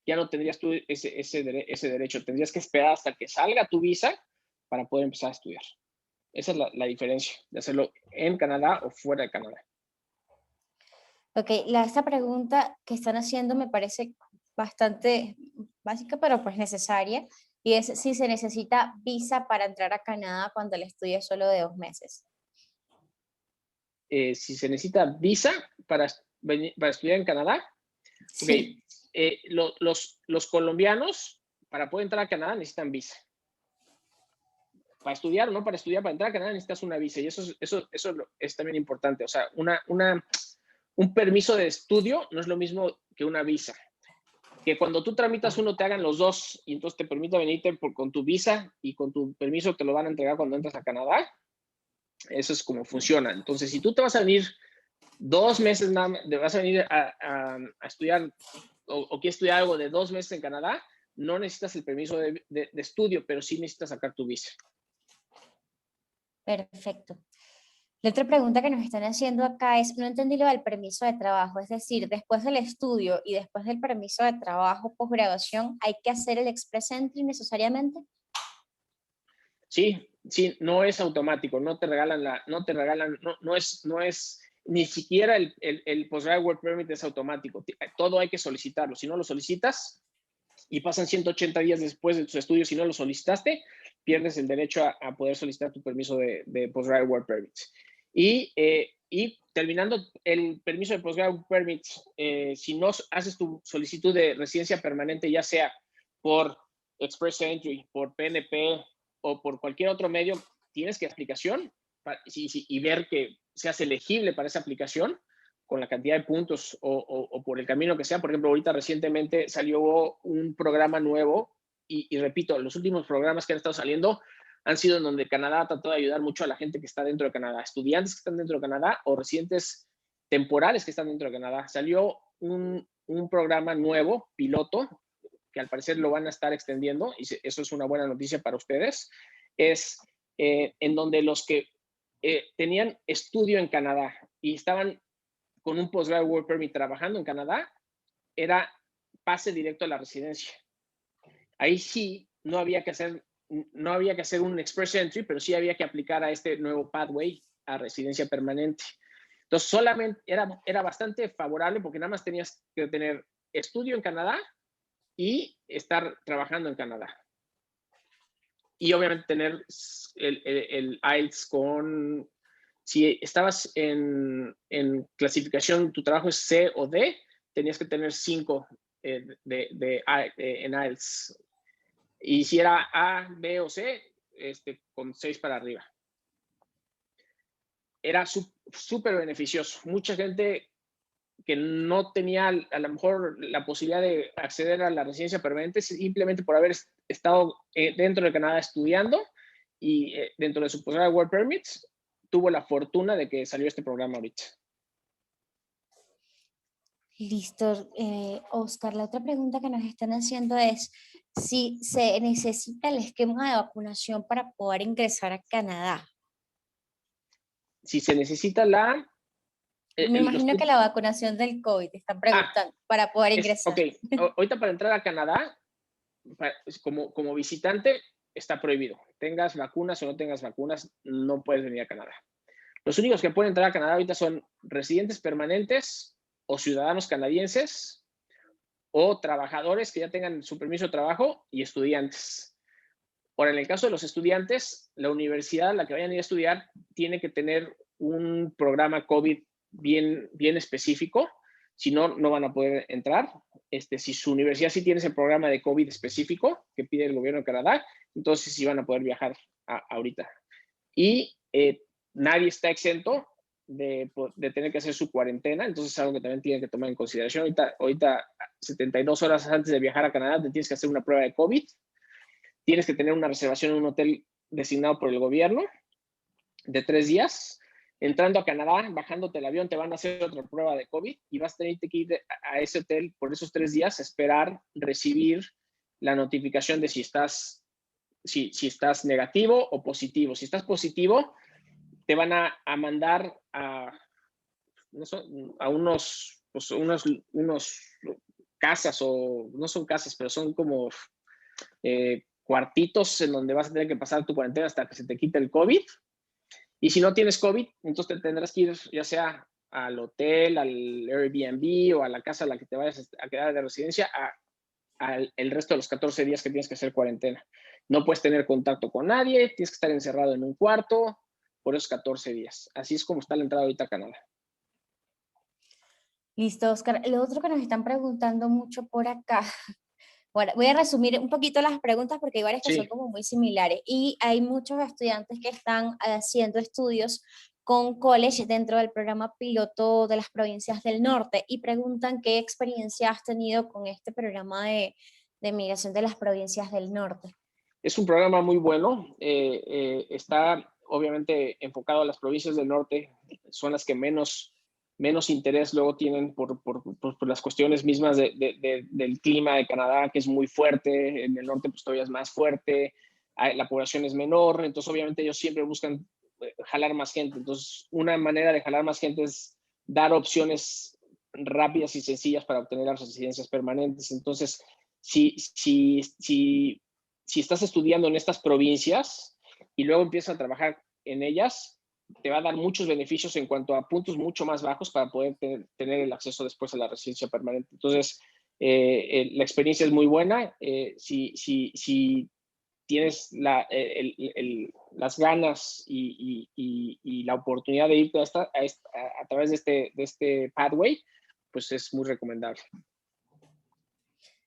ya no tendrías tú ese derecho, tendrías que esperar hasta que salga tu visa para poder empezar a estudiar. Esa es la diferencia de hacerlo en Canadá o fuera de Canadá. Ok, esta pregunta que están haciendo me parece bastante básica, pero pues necesaria, y es si se necesita visa para entrar a Canadá cuando el estudio es solo de 2 meses. Si se necesita visa para estudiar en Canadá, Sí. ok, los colombianos para poder entrar a Canadá necesitan visa. Para estudiar o no para estudiar, para entrar a Canadá necesitas una visa y eso es también importante. O sea, un permiso de estudio no es lo mismo que una visa. Que cuando tú tramitas uno te hagan los dos y entonces te permite venirte con tu visa y con tu permiso te lo van a entregar cuando entras a Canadá. Eso es como funciona. Entonces, si tú te vas a venir 2 meses, nada más, vas a venir a estudiar o quieres estudiar algo de 2 meses en Canadá, no necesitas el permiso de estudio, pero sí necesitas sacar tu visa. Perfecto. La otra pregunta que nos están haciendo acá es, no entendí lo del permiso de trabajo, es decir, después del estudio y después del permiso de trabajo posgraduación, ¿hay que hacer el Express Entry necesariamente? Sí, no es automático, no es ni siquiera el Postgraduate Work Permit es automático, todo hay que solicitarlo. Si no lo solicitas y pasan 180 días después de tus estudios, si no lo solicitaste, pierdes el derecho a poder solicitar tu permiso de Postgraduate Work Permit. Y terminando el permiso de Postgraduate Permit, si no haces tu solicitud de residencia permanente, ya sea por Express Entry, por PNP o por cualquier otro medio, tienes que aplicación y ver que seas elegible para esa aplicación con la cantidad de puntos o por el camino que sea. Por ejemplo, ahorita recientemente salió un programa nuevo y repito, los últimos programas que han estado saliendo han sido en donde Canadá ha tratado de ayudar mucho a la gente que está dentro de Canadá, estudiantes que están dentro de Canadá o residentes temporales que están dentro de Canadá. Salió un programa nuevo, piloto, que al parecer lo van a estar extendiendo, y eso es una buena noticia para ustedes, es en donde los que tenían estudio en Canadá y estaban con un Postgraduate Work Permit trabajando en Canadá, era pase directo a la residencia. Ahí sí no había que hacer un Express Entry, pero sí había que aplicar a este nuevo pathway a residencia permanente. Entonces, solamente era bastante favorable porque nada más tenías que tener estudio en Canadá y estar trabajando en Canadá. y obviamente tener el IELTS con, si estabas en clasificación, tu trabajo es C o D, tenías que tener 5 en IELTS. Y si era A, B o C, con 6 para arriba. Era súper beneficioso. Mucha gente que no tenía a lo mejor la posibilidad de acceder a la residencia permanente simplemente por haber estado dentro de Canadá estudiando y dentro de su programa de Work Permits, tuvo la fortuna de que salió este programa ahorita. Listo. Oscar, la otra pregunta que nos están haciendo es si se necesita el esquema de vacunación para poder ingresar a Canadá. Si se necesita la... Me imagino que la vacunación del COVID, están preguntando, para poder ingresar. Ok, ahorita para entrar a Canadá, como visitante, está prohibido. Tengas vacunas o no tengas vacunas, no puedes venir a Canadá. Los únicos que pueden entrar a Canadá ahorita son residentes permanentes o ciudadanos canadienses o trabajadores que ya tengan su permiso de trabajo y estudiantes. Ahora, en el caso de los estudiantes, la universidad a la que vayan a ir a estudiar tiene que tener un programa COVID bien específico. Si no, no van a poder entrar. Si su universidad sí tiene ese programa de COVID específico que pide el gobierno de Canadá, entonces sí van a poder viajar ahorita. Y nadie está exento de tener que hacer su cuarentena, entonces es algo que también tienen que tomar en consideración. Ahorita 72 horas antes de viajar a Canadá te tienes que hacer una prueba de COVID, tienes que tener una reservación en un hotel designado por el gobierno de 3 días. Entrando a Canadá, bajándote el avión, te van a hacer otra prueba de COVID y vas a tener que ir a ese hotel por esos 3 días, esperar recibir la notificación de si estás negativo o positivo. Si estás positivo, te van a mandar a unos casas, o no son casas, pero son como cuartitos en donde vas a tener que pasar tu cuarentena hasta que se te quite el COVID. Y si no tienes COVID, entonces te tendrás que ir ya sea al hotel, al Airbnb o a la casa a la que te vayas a quedar de residencia el resto de los 14 días que tienes que hacer cuarentena. No puedes tener contacto con nadie, tienes que estar encerrado en un cuarto por esos 14 días. Así es como está la entrada ahorita a Canadá. Listo, Oscar. Lo otro que nos están preguntando mucho por acá. Bueno, voy a resumir un poquito las preguntas porque hay varias que son como muy similares y hay muchos estudiantes que están haciendo estudios con college dentro del programa piloto de las provincias del norte y preguntan qué experiencia has tenido con este programa de migración de las provincias del norte. Es un programa muy bueno, está obviamente enfocado a las provincias del norte, son las que menos interés luego tienen por las cuestiones mismas del clima de Canadá, que es muy fuerte, en el norte pues todavía es más fuerte, la población es menor, entonces obviamente ellos siempre buscan jalar más gente. Entonces una manera de jalar más gente es dar opciones rápidas y sencillas para obtener las residencias permanentes. Entonces, si estás estudiando en estas provincias y luego empiezas a trabajar en ellas, te va a dar muchos beneficios en cuanto a puntos mucho más bajos para poder tener el acceso después a la residencia permanente. Entonces, la experiencia es muy buena. Si tienes las ganas y la oportunidad de irte a través de este pathway, pues es muy recomendable.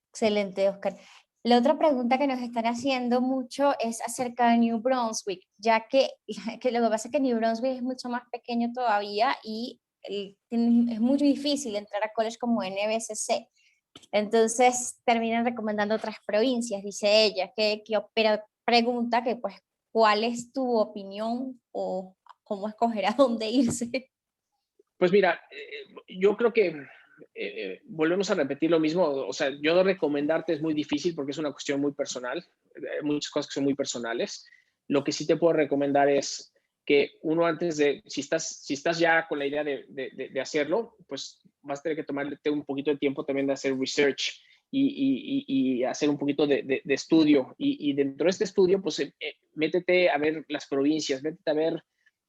Excelente, Oscar. La otra pregunta que nos están haciendo mucho es acerca de New Brunswick, ya que lo que pasa es que New Brunswick es mucho más pequeño todavía y es muy difícil entrar a college como NBCC. Entonces terminan recomendando otras provincias, dice ella, pregunta que pues, ¿cuál es tu opinión o cómo escoger a dónde irse? Pues mira, yo creo que volvemos a repetir lo mismo. O sea, yo no recomendarte es muy difícil porque es una cuestión muy personal. Hay muchas cosas que son muy personales. Lo que sí te puedo recomendar es que uno antes de, si estás ya con la idea de hacerlo, pues vas a tener que tomarte un poquito de tiempo también de hacer research y hacer un poquito de estudio. Y dentro de este estudio, pues métete a ver las provincias, métete a ver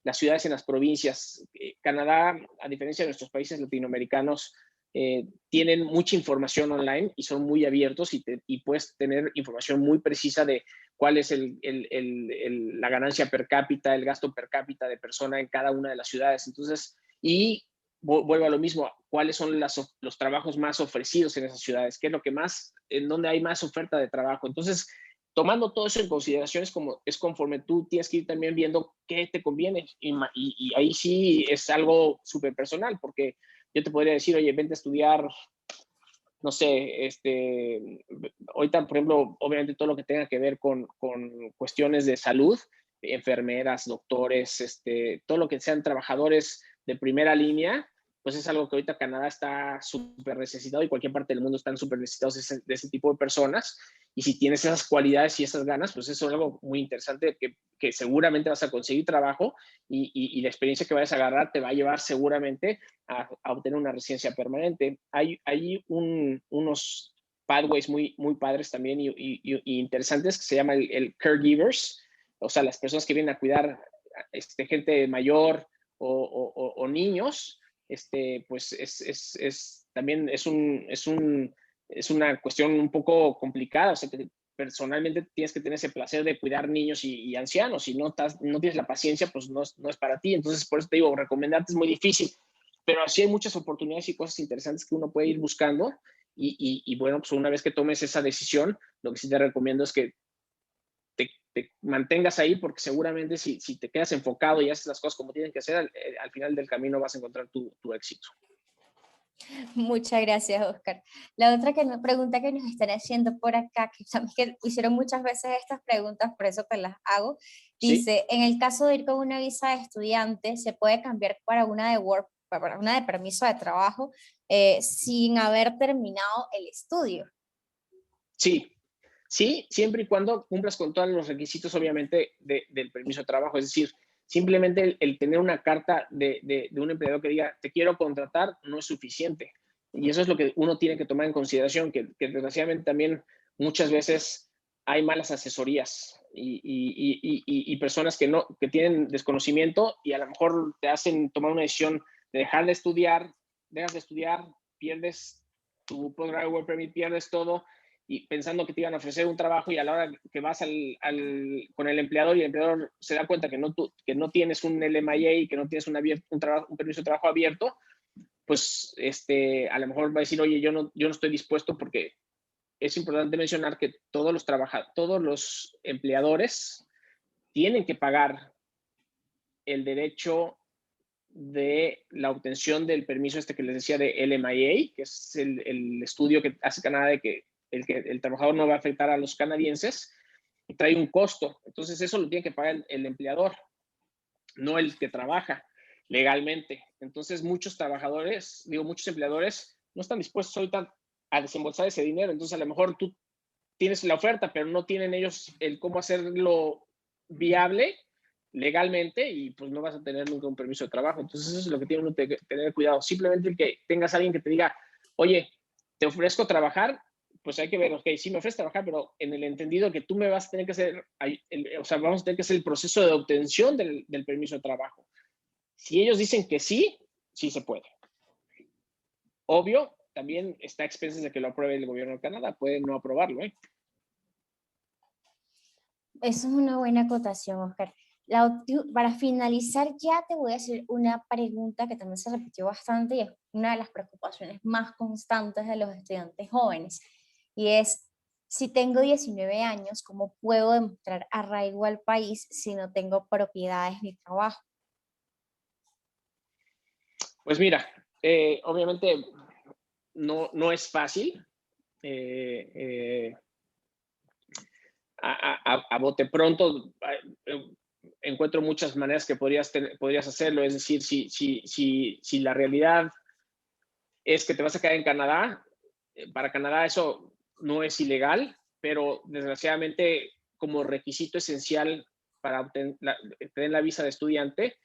las ciudades en las provincias. Canadá, a diferencia de nuestros países latinoamericanos, tienen mucha información online y son muy abiertos y puedes tener información muy precisa de cuál es la ganancia per cápita, el gasto per cápita de persona en cada una de las ciudades. Entonces, y vuelvo a lo mismo, cuáles son los trabajos más ofrecidos en esas ciudades, qué es lo que más, en donde hay más oferta de trabajo. Entonces, tomando todo eso en consideración es conforme tú tienes que ir también viendo qué te conviene. Y ahí sí es algo súper personal, porque yo te podría decir, oye, vente a estudiar, no sé, ahorita, por ejemplo, obviamente todo lo que tenga que ver con cuestiones de salud, enfermeras, doctores, todo lo que sean trabajadores de primera línea, pues es algo que ahorita Canadá está súper necesitado y cualquier parte del mundo están súper necesitados de ese tipo de personas. Y si tienes esas cualidades y esas ganas, pues eso es algo muy interesante que seguramente vas a conseguir trabajo y la experiencia que vayas a agarrar te va a llevar seguramente a obtener una residencia permanente. Hay unos pathways muy padres también y interesantes que se llama el caregivers, o sea, las personas que vienen a cuidar gente mayor o niños, pues también es una cuestión un poco complicada, o sea, que personalmente tienes que tener ese placer de cuidar niños y ancianos. Si no tienes la paciencia, pues no es para ti. Entonces, por eso te digo, recomendarte es muy difícil, pero sí hay muchas oportunidades y cosas interesantes que uno puede ir buscando. Y bueno, pues una vez que tomes esa decisión, lo que sí te recomiendo es que te mantengas ahí, porque seguramente si te quedas enfocado y haces las cosas como tienen que ser, al final del camino vas a encontrar tu éxito. Muchas gracias, Oscar. La otra pregunta que nos están haciendo por acá, que sabes que hicieron muchas veces estas preguntas, por eso te las hago, ¿Sí? dice, en el caso de ir con una visa de estudiante, ¿se puede cambiar para una de permiso de trabajo sin haber terminado el estudio? Sí, sí, siempre y cuando cumplas con todos los requisitos, obviamente, del permiso de trabajo. Es decir, simplemente el tener una carta de un empleador que diga, te quiero contratar, no es suficiente. Y eso es lo que uno tiene que tomar en consideración, que desgraciadamente también muchas veces hay malas asesorías y personas que tienen desconocimiento y a lo mejor te hacen tomar una decisión de dejas de estudiar, pierdes tu postgraduate work permit, pierdes todo, y pensando que te iban a ofrecer un trabajo, y a la hora que vas con el empleador y el empleador se da cuenta que no tienes un LMIA, que no tienes un permiso de trabajo abierto, pues a lo mejor va a decir, oye, yo no estoy dispuesto, porque es importante mencionar que todos los empleadores tienen que pagar el derecho de la obtención del permiso que les decía de LMIA, que es el estudio que hace Canadá de que el trabajador no va a afectar a los canadienses, y trae un costo. Entonces eso lo tiene que pagar el empleador, no el que trabaja legalmente. Entonces muchos empleadores no están dispuestos ahorita a desembolsar ese dinero. Entonces a lo mejor tú tienes la oferta, pero no tienen ellos el cómo hacerlo viable legalmente, y pues no vas a tener nunca un permiso de trabajo. Entonces eso es lo que tiene uno que tener cuidado. Simplemente que tengas a alguien que te diga, oye, te ofrezco trabajar, pues hay que ver, ok, sí me ofreces trabajar, pero en el entendido que tú me vas a tener que hacer, o sea, vamos a tener que hacer el proceso de obtención del permiso de trabajo. Si ellos dicen que sí, sí se puede. Obvio, también está a expensas de que lo apruebe el gobierno de Canadá, pueden no aprobarlo, ¿eh? Eso es una buena acotación, Oscar. Para finalizar ya te voy a hacer una pregunta que también se repitió bastante y es una de las preocupaciones más constantes de los estudiantes jóvenes. Y es, si tengo 19 años, ¿cómo puedo demostrar arraigo al país si no tengo propiedades ni trabajo? Pues mira, obviamente no es fácil. Eh, eh, a bote pronto encuentro muchas maneras que podrías hacerlo. Es decir, si la realidad es que te vas a quedar en Canadá, para Canadá eso no es ilegal, pero desgraciadamente como requisito esencial para tener la visa de estudiante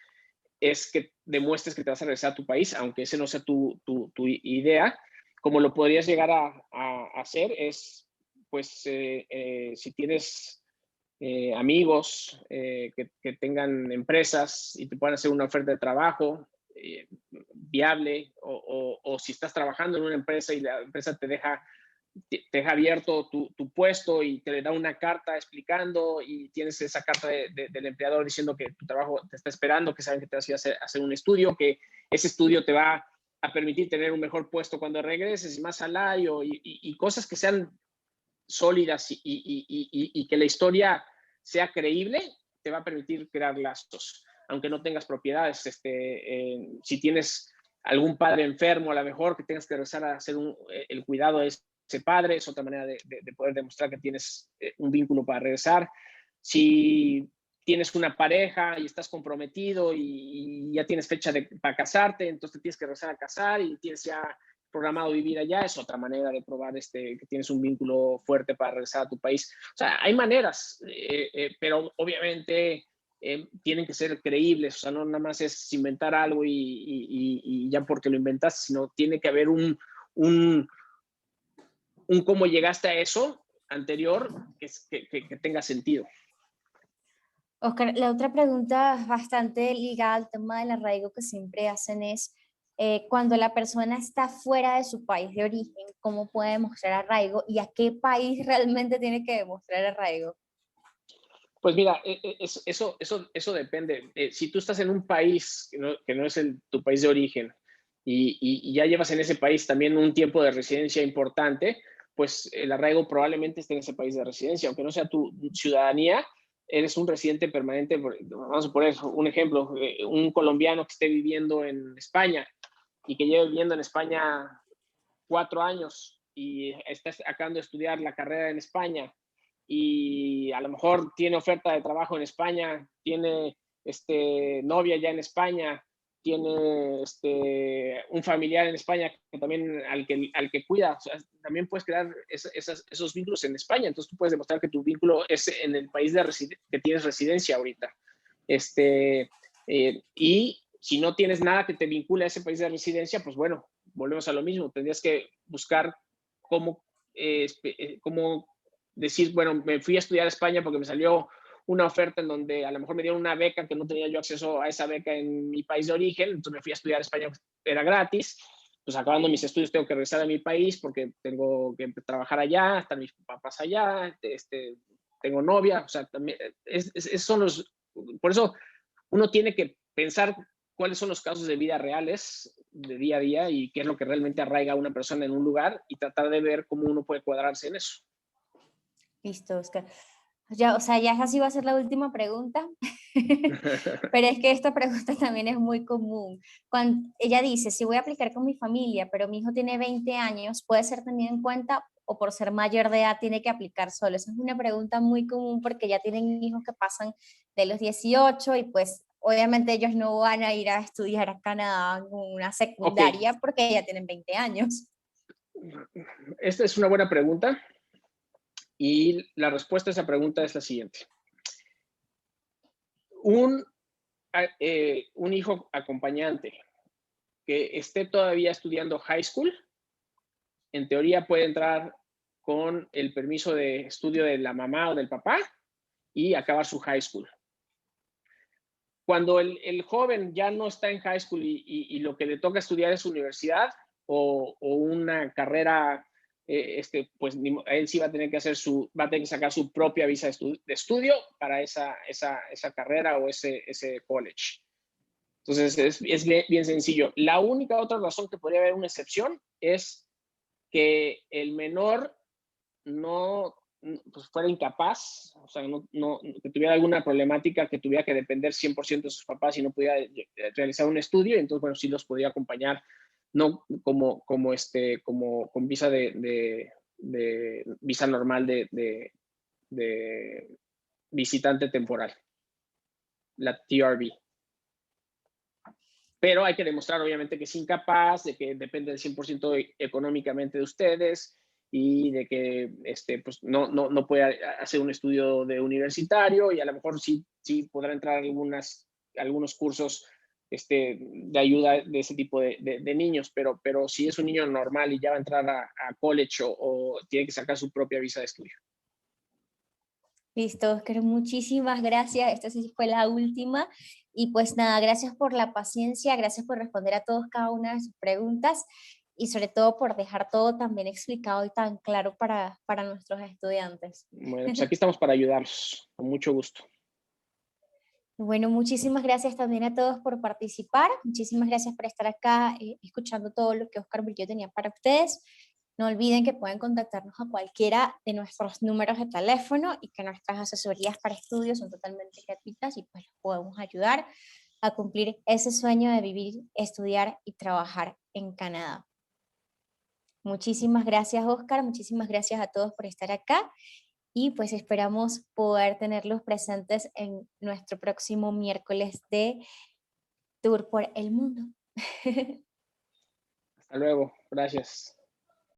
es que demuestres que te vas a regresar a tu país, aunque ese no sea tu idea. Como lo podrías llegar a hacer es, pues, si tienes amigos que tengan empresas y te puedan hacer una oferta de trabajo, viable, o si estás trabajando en una empresa y la empresa te deja abierto tu puesto y te da una carta explicando, y tienes esa carta del empleador diciendo que tu trabajo te está esperando, que saben que te vas a ir a hacer un estudio, que ese estudio te va a permitir tener un mejor puesto cuando regreses y más salario y cosas que sean sólidas y que la historia sea creíble, te va a permitir crear lazos, aunque no tengas propiedades. Si tienes algún padre enfermo, a lo mejor que tengas que regresar a hacer el cuidado de ese padre, es otra manera de poder demostrar que tienes un vínculo para regresar. Si tienes una pareja y estás comprometido y ya tienes fecha para casarte, entonces te tienes que regresar a casar y tienes ya programado vivir allá, es otra manera de probar que tienes un vínculo fuerte para regresar a tu país. O sea, hay maneras, pero obviamente tienen que ser creíbles. O sea, no nada más es inventar algo y ya porque lo inventaste, sino tiene que haber un cómo llegaste a eso anterior que tenga sentido. Oscar, la otra pregunta bastante ligada al tema del arraigo que siempre hacen es, cuando la persona está fuera de su país de origen, ¿cómo puede demostrar arraigo y a qué país realmente tiene que demostrar arraigo? Pues mira, eso depende. Si tú estás en un país que no es tu país de origen y ya llevas en ese país también un tiempo de residencia importante, pues el arraigo probablemente esté en ese país de residencia, aunque no sea tu ciudadanía. Eres un residente permanente. Vamos a poner un ejemplo, un colombiano que esté viviendo en España y que lleve viviendo en España 4 años y está acabando de estudiar la carrera en España y a lo mejor tiene oferta de trabajo en España, tiene novia ya en España, tiene un familiar en España que también al que cuida. O sea, también puedes crear esos vínculos en España. Entonces tú puedes demostrar que tu vínculo es en el país que tienes residencia ahorita. Y si no tienes nada que te vincule a ese país de residencia, pues bueno, volvemos a lo mismo. Tendrías que buscar cómo decir, bueno, me fui a estudiar a España porque me salió una oferta en donde a lo mejor me dieron una beca que no tenía yo acceso a esa beca en mi país de origen, entonces me fui a estudiar a España, era gratis. Pues acabando mis estudios tengo que regresar a mi país porque tengo que trabajar allá, están mis papás allá, tengo novia. O sea, también por eso uno tiene que pensar cuáles son los casos de vida reales, de día a día, y qué es lo que realmente arraiga a una persona en un lugar y tratar de ver cómo uno puede cuadrarse en eso. Listo, Oscar. Ya, o sea, ya así va a ser la última pregunta, pero es que esta pregunta también es muy común. Cuando ella dice, si voy a aplicar con mi familia, pero mi hijo tiene 20 años, ¿puede ser tenido en cuenta o por ser mayor de edad tiene que aplicar solo? Esa es una pregunta muy común porque ya tienen hijos que pasan de los 18 y pues obviamente ellos no van a ir a estudiar a Canadá en una secundaria porque ya tienen 20 años. Esta es una buena pregunta. Y la respuesta a esa pregunta es la siguiente. Un hijo acompañante que esté todavía estudiando high school, en teoría puede entrar con el permiso de estudio de la mamá o del papá y acabar su high school. Cuando el joven ya no está en high school y lo que le toca estudiar es universidad o una carrera, pues él sí va a tener que sacar su propia visa de estudio para esa carrera o ese college. Entonces es bien sencillo. La única otra razón que podría haber una excepción es que el menor no pues fuera incapaz, o sea, que tuviera alguna problemática, que tuviera que depender 100% de sus papás y no pudiera realizar un estudio. Entonces, bueno, sí los podía acompañar, no como con visa de visa normal de visitante temporal, la TRV. Pero hay que demostrar, obviamente, que es incapaz, de que depende del 100% económicamente de ustedes y de que pues no puede hacer un estudio de universitario, y a lo mejor sí podrá entrar a algunos cursos de ayuda de ese tipo de niños, pero si es un niño normal y ya va a entrar a college o tiene que sacar su propia visa de estudio. Listo, Oscar, muchísimas gracias. Esta sí fue la última. Y pues nada, gracias por la paciencia, gracias por responder a todos cada una de sus preguntas y sobre todo por dejar todo tan bien explicado y tan claro para nuestros estudiantes. Bueno, pues aquí estamos para ayudarlos, con mucho gusto. Bueno, muchísimas gracias también a todos por participar. Muchísimas gracias por estar acá escuchando todo lo que Oscar Murillo tenía para ustedes. No olviden que pueden contactarnos a cualquiera de nuestros números de teléfono y que nuestras asesorías para estudios son totalmente gratuitas y pues los podemos ayudar a cumplir ese sueño de vivir, estudiar y trabajar en Canadá. Muchísimas gracias, Oscar. Muchísimas gracias a todos por estar acá y pues esperamos poder tenerlos presentes en nuestro próximo miércoles de Tour por el Mundo. Hasta luego. Gracias.